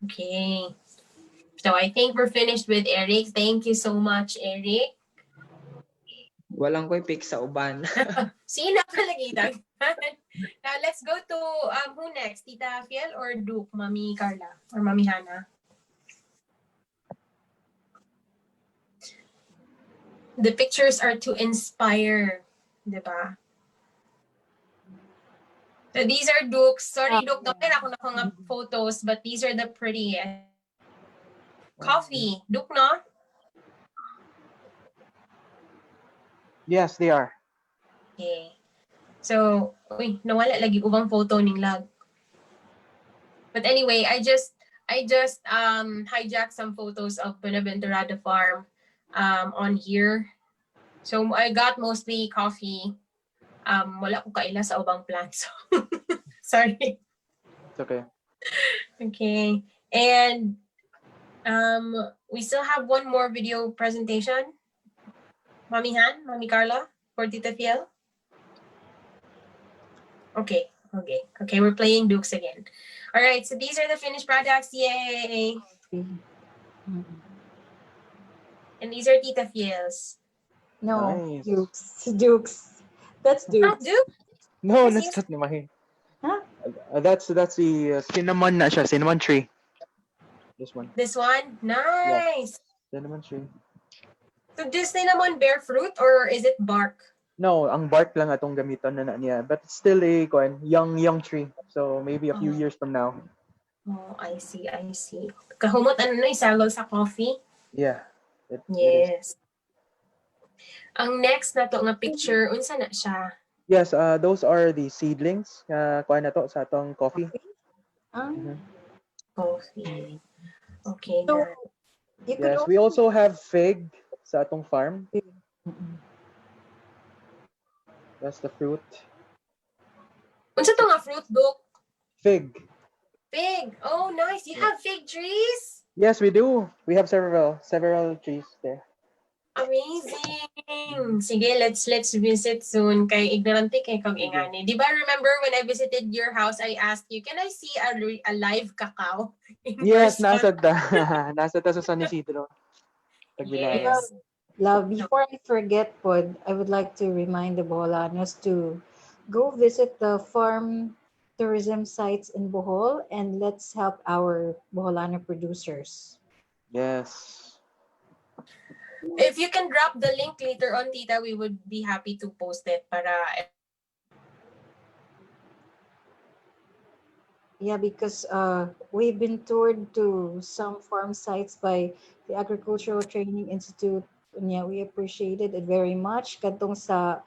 Okay. So I think we're finished with Eric. Thank you so much, Eric. Walang ko'y pick sa uban. Sino ka lagi Now let's go to who next? Tita Fiel or Duke? Mami Carla or Mami Hana? The pictures are to inspire, diba? So these are Duke's. Sorry, Duke, don't ako na mga photos, but these are the prettiest. Coffee. Duke, no? Yes, they are. Okay. So, uy, nawala lagi ubang photo ning lag. But anyway, I just hijacked some photos of Benaventurada Farm on here. So I got mostly coffee. Wala ko kaila sa ubang plants. So sorry. It's okay. Okay. And we still have one more video presentation. Mami Han, Mami Carla, for Tita Fiel. Okay. We're playing Dukes again. All right, so these are the finished products. Yay! And these are Tita Fiel's. No, Nice. Dukes. That's Not Dukes. Duke? No, Kasi that's not naman. Huh? That's the cinnamon na siya, cinnamon tree. This one. This one? Nice. Cinnamon tree. So this cinnamon bear fruit or is it bark? No, ang bark lang atong gamiton na niya. But it's still a young tree. So maybe a few years from now. Oh, I see. Kahumot ano na isalo sa coffee? Yeah. It is. Yes. Ang next na to nga picture, unsa na siya? Yes, those are the seedlings. Kuha na to sa atong coffee. Mhm. Coffee. Okay. So, you could Yes, we also have fig sa atong farm. That's the fruit. Unsa to nga fruit, Duke? Fig. Fig. Oh, nice. You have fig trees? Yes, we do. We have several trees there. Amazing. Sige, let's visit soon. Kay ignorante kay kag ingani. Di ba remember when I visited your house, I asked you, can I see a live cacao? Yes, person? nasa ta sa San Isidro. Tagbilaran. Yes. Love, before I forget, Pod, I would like to remind the Boholanos to go visit the farm tourism sites in Bohol and let's help our Boholano producers. Yes. If you can drop the link later on, Tita, we would be happy to post it para Yeah, because we've been toured to some farm sites by the Agricultural Training Institute. And yeah, we appreciated it very much. Katong sa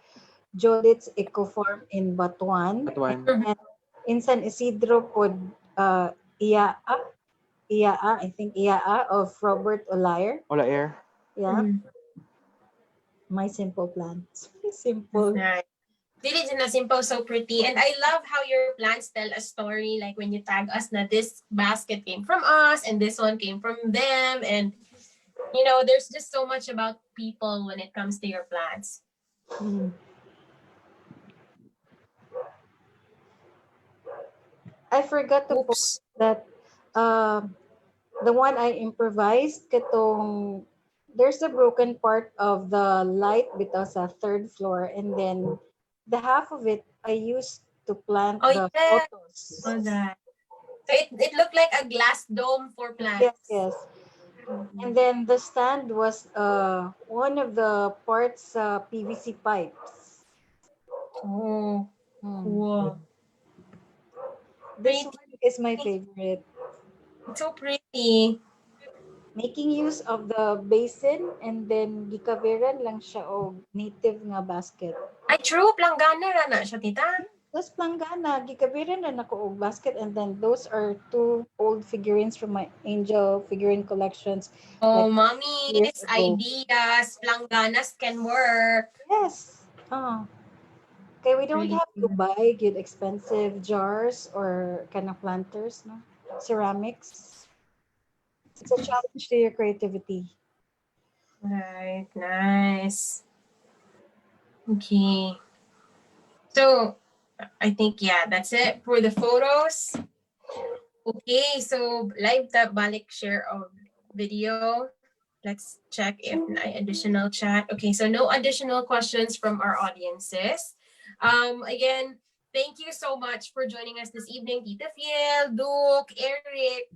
Jolit's Eco Farm in Batuan. That one. And in San Isidro pod Iaa, I think Iaa of Robert Olayer. Ola air. Yeah. My simple plants. Simple. nice. Dili din na simple, so pretty. And I love how your plants tell a story. Like when you tag us na this basket came from us and this one came from them. And, you know, there's just so much about people when it comes to your plants. I forgot to post that the one I improvised katong there's a broken part of the light bitaw sa third floor and then the half of it I used to plant Oh, the yeah. photos. Oh, that. So it looked like a glass dome for plants. Yes. And then the stand was one of the parts PVC pipes. Oh, cool. This one is my favorite. It's so pretty. Making use of the basin and then gikaveran lang siya og native nga basket. Ay, true. Planggana ra na siya, tita. Tapos planggana, gikaveran na nako og basket and then those are two old figurines from my angel figurine collections. Oh, Like, mommy's years ago. ideas. Plangganas can work. Yes. Okay, we don't Really have to buy good expensive jars or kind of planters, no? Ceramics. It's a challenge to your creativity. Right, nice. Okay. So, I think, yeah, that's it for the photos. Okay, so live the balik share of video. Let's check if no additional chat. Okay, so no additional questions from our audiences. Again, thank you so much for joining us this evening, Tita Fiel, Duke, Eric.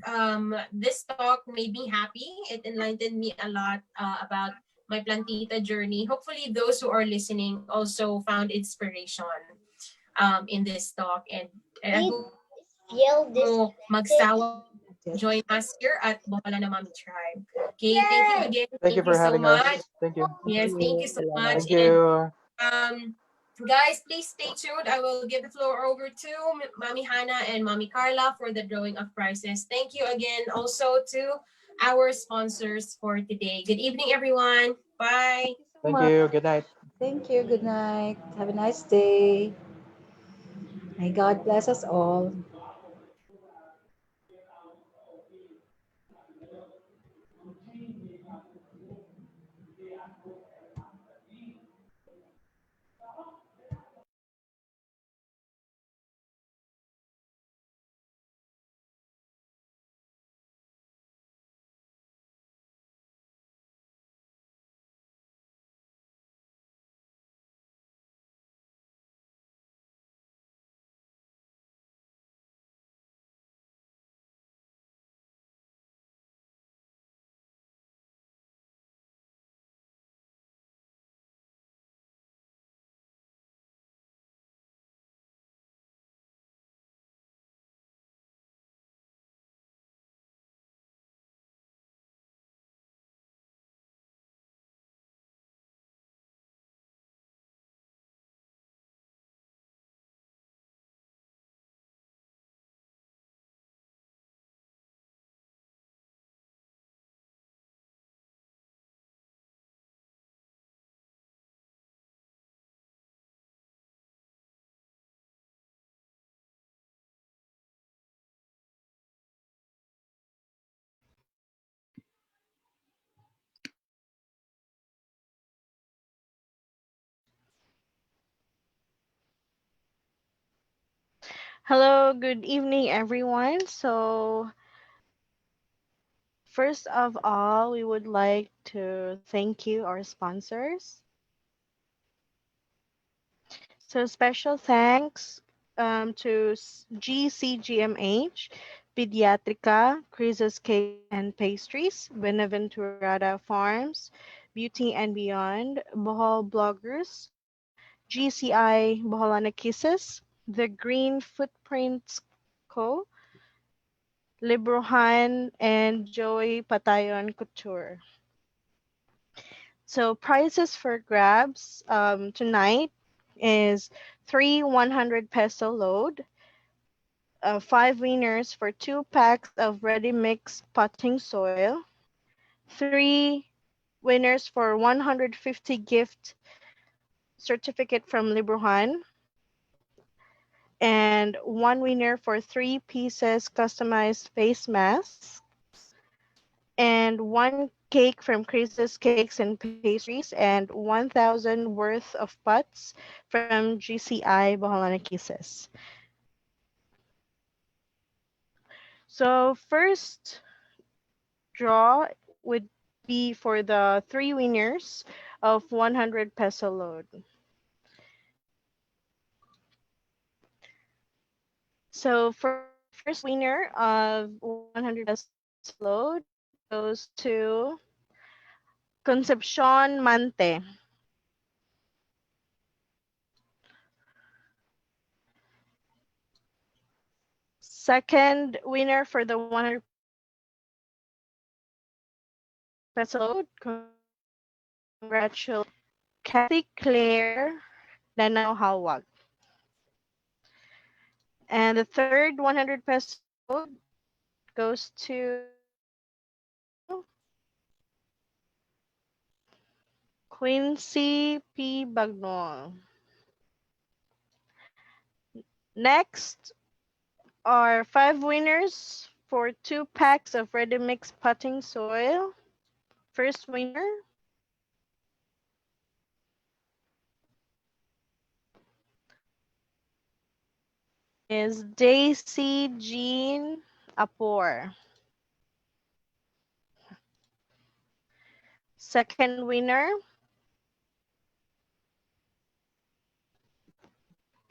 This talk made me happy. It enlightened me a lot about my plantita journey. Hopefully, those who are listening also found inspiration in this talk. And I Did hope Fiel hindi mo disconnected? magsawang join us here at Bola na Mami Tribe. Okay, thank you Yay! again. Thank you Thank you for so having us. much. Thank you. Thank Yes, thank you. you so Salamat. much. Thank And you. guys, please stay tuned. I will give the floor over to Mami Hannah and Mami Carla for the drawing of prizes. Thank you again also to our sponsors for today. Good evening, everyone. Bye. Thank you so Thank much. you. Good night. Thank you. Good night. Have a nice day. May God bless us all. Hello, good evening, everyone. So, first of all, we would like to thank you, our sponsors. So, special thanks to GCGMH, Pediatrica, Crisis Cakes and Pastries, Benaventurada Farms, Beauty and Beyond, Bohol Bloggers, GCI Boholana Kisses, The Green Footprints Co., Librohan, and Joey Patayon Couture. So prices for grabs tonight is three 100 peso load, five winners for 2 packs of ready mix potting soil, three winners for 150 gift certificate from Librohan, and one winner for 3 pieces customized face masks, and one cake from Chris's Cakes and Pastries, and 1,000 worth of pots from GCI Boholana Kisses. So first draw would be for the three winners of 100 peso load. So for the first winner of 100 peso load goes to Concepcion Mante. Second winner for the 100 peso load, congratulations, Kathy Claire Danao Hawag. And the third 100 peso load goes to Quincy P. Bagnol. Next are five winners for 2 packs of ready mix potting soil. First winner is Daisy Jean Apor. Second winner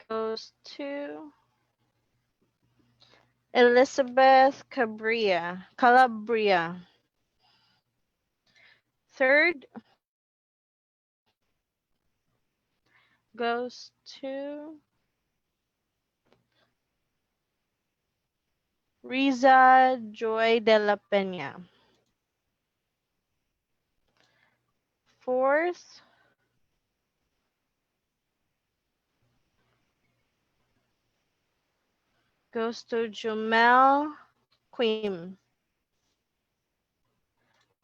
goes to Elizabeth Calabria. Third goes to Riza Joy de la Peña. Fourth goes to Jumel Quim.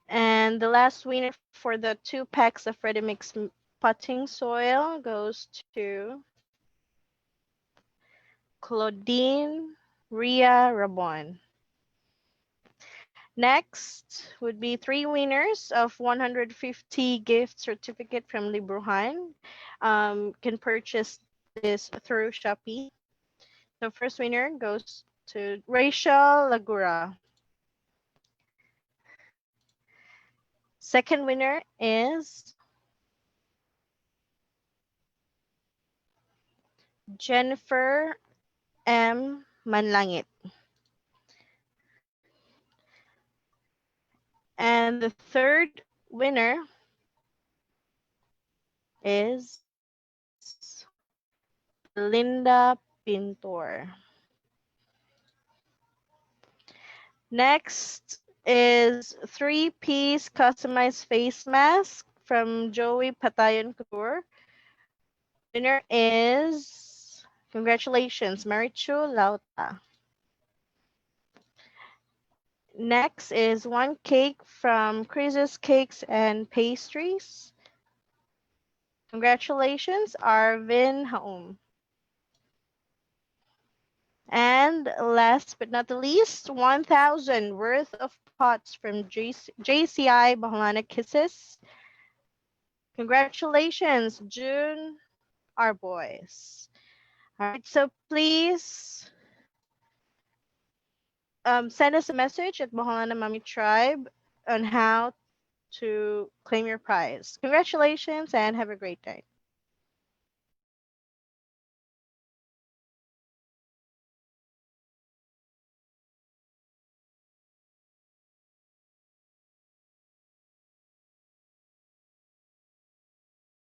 And the last winner for the 2 packs of ready mix potting soil goes to Claudine Ria Rabon. Next would be 3 winners of 150 gift certificate from Libruhan. Can purchase this through Shopee. The first winner goes to Rachel Lagura. Second winner is Jennifer M. Manlangit. And the third winner is Belinda Pintor. Next is 3-piece customized face mask from Joey Patayon Couture. Winner is, congratulations, Marichu Lauta. Next is 1 cake from Chris's Cakes and Pastries. Congratulations, Arvin Haum. And last but not the least, 1,000 worth of pots from JCI Bahalana Kisses. Congratulations, June, our boys. All right, so please send us a message at Bahalana Mami Tribe on how to claim your prize. Congratulations and have a great day.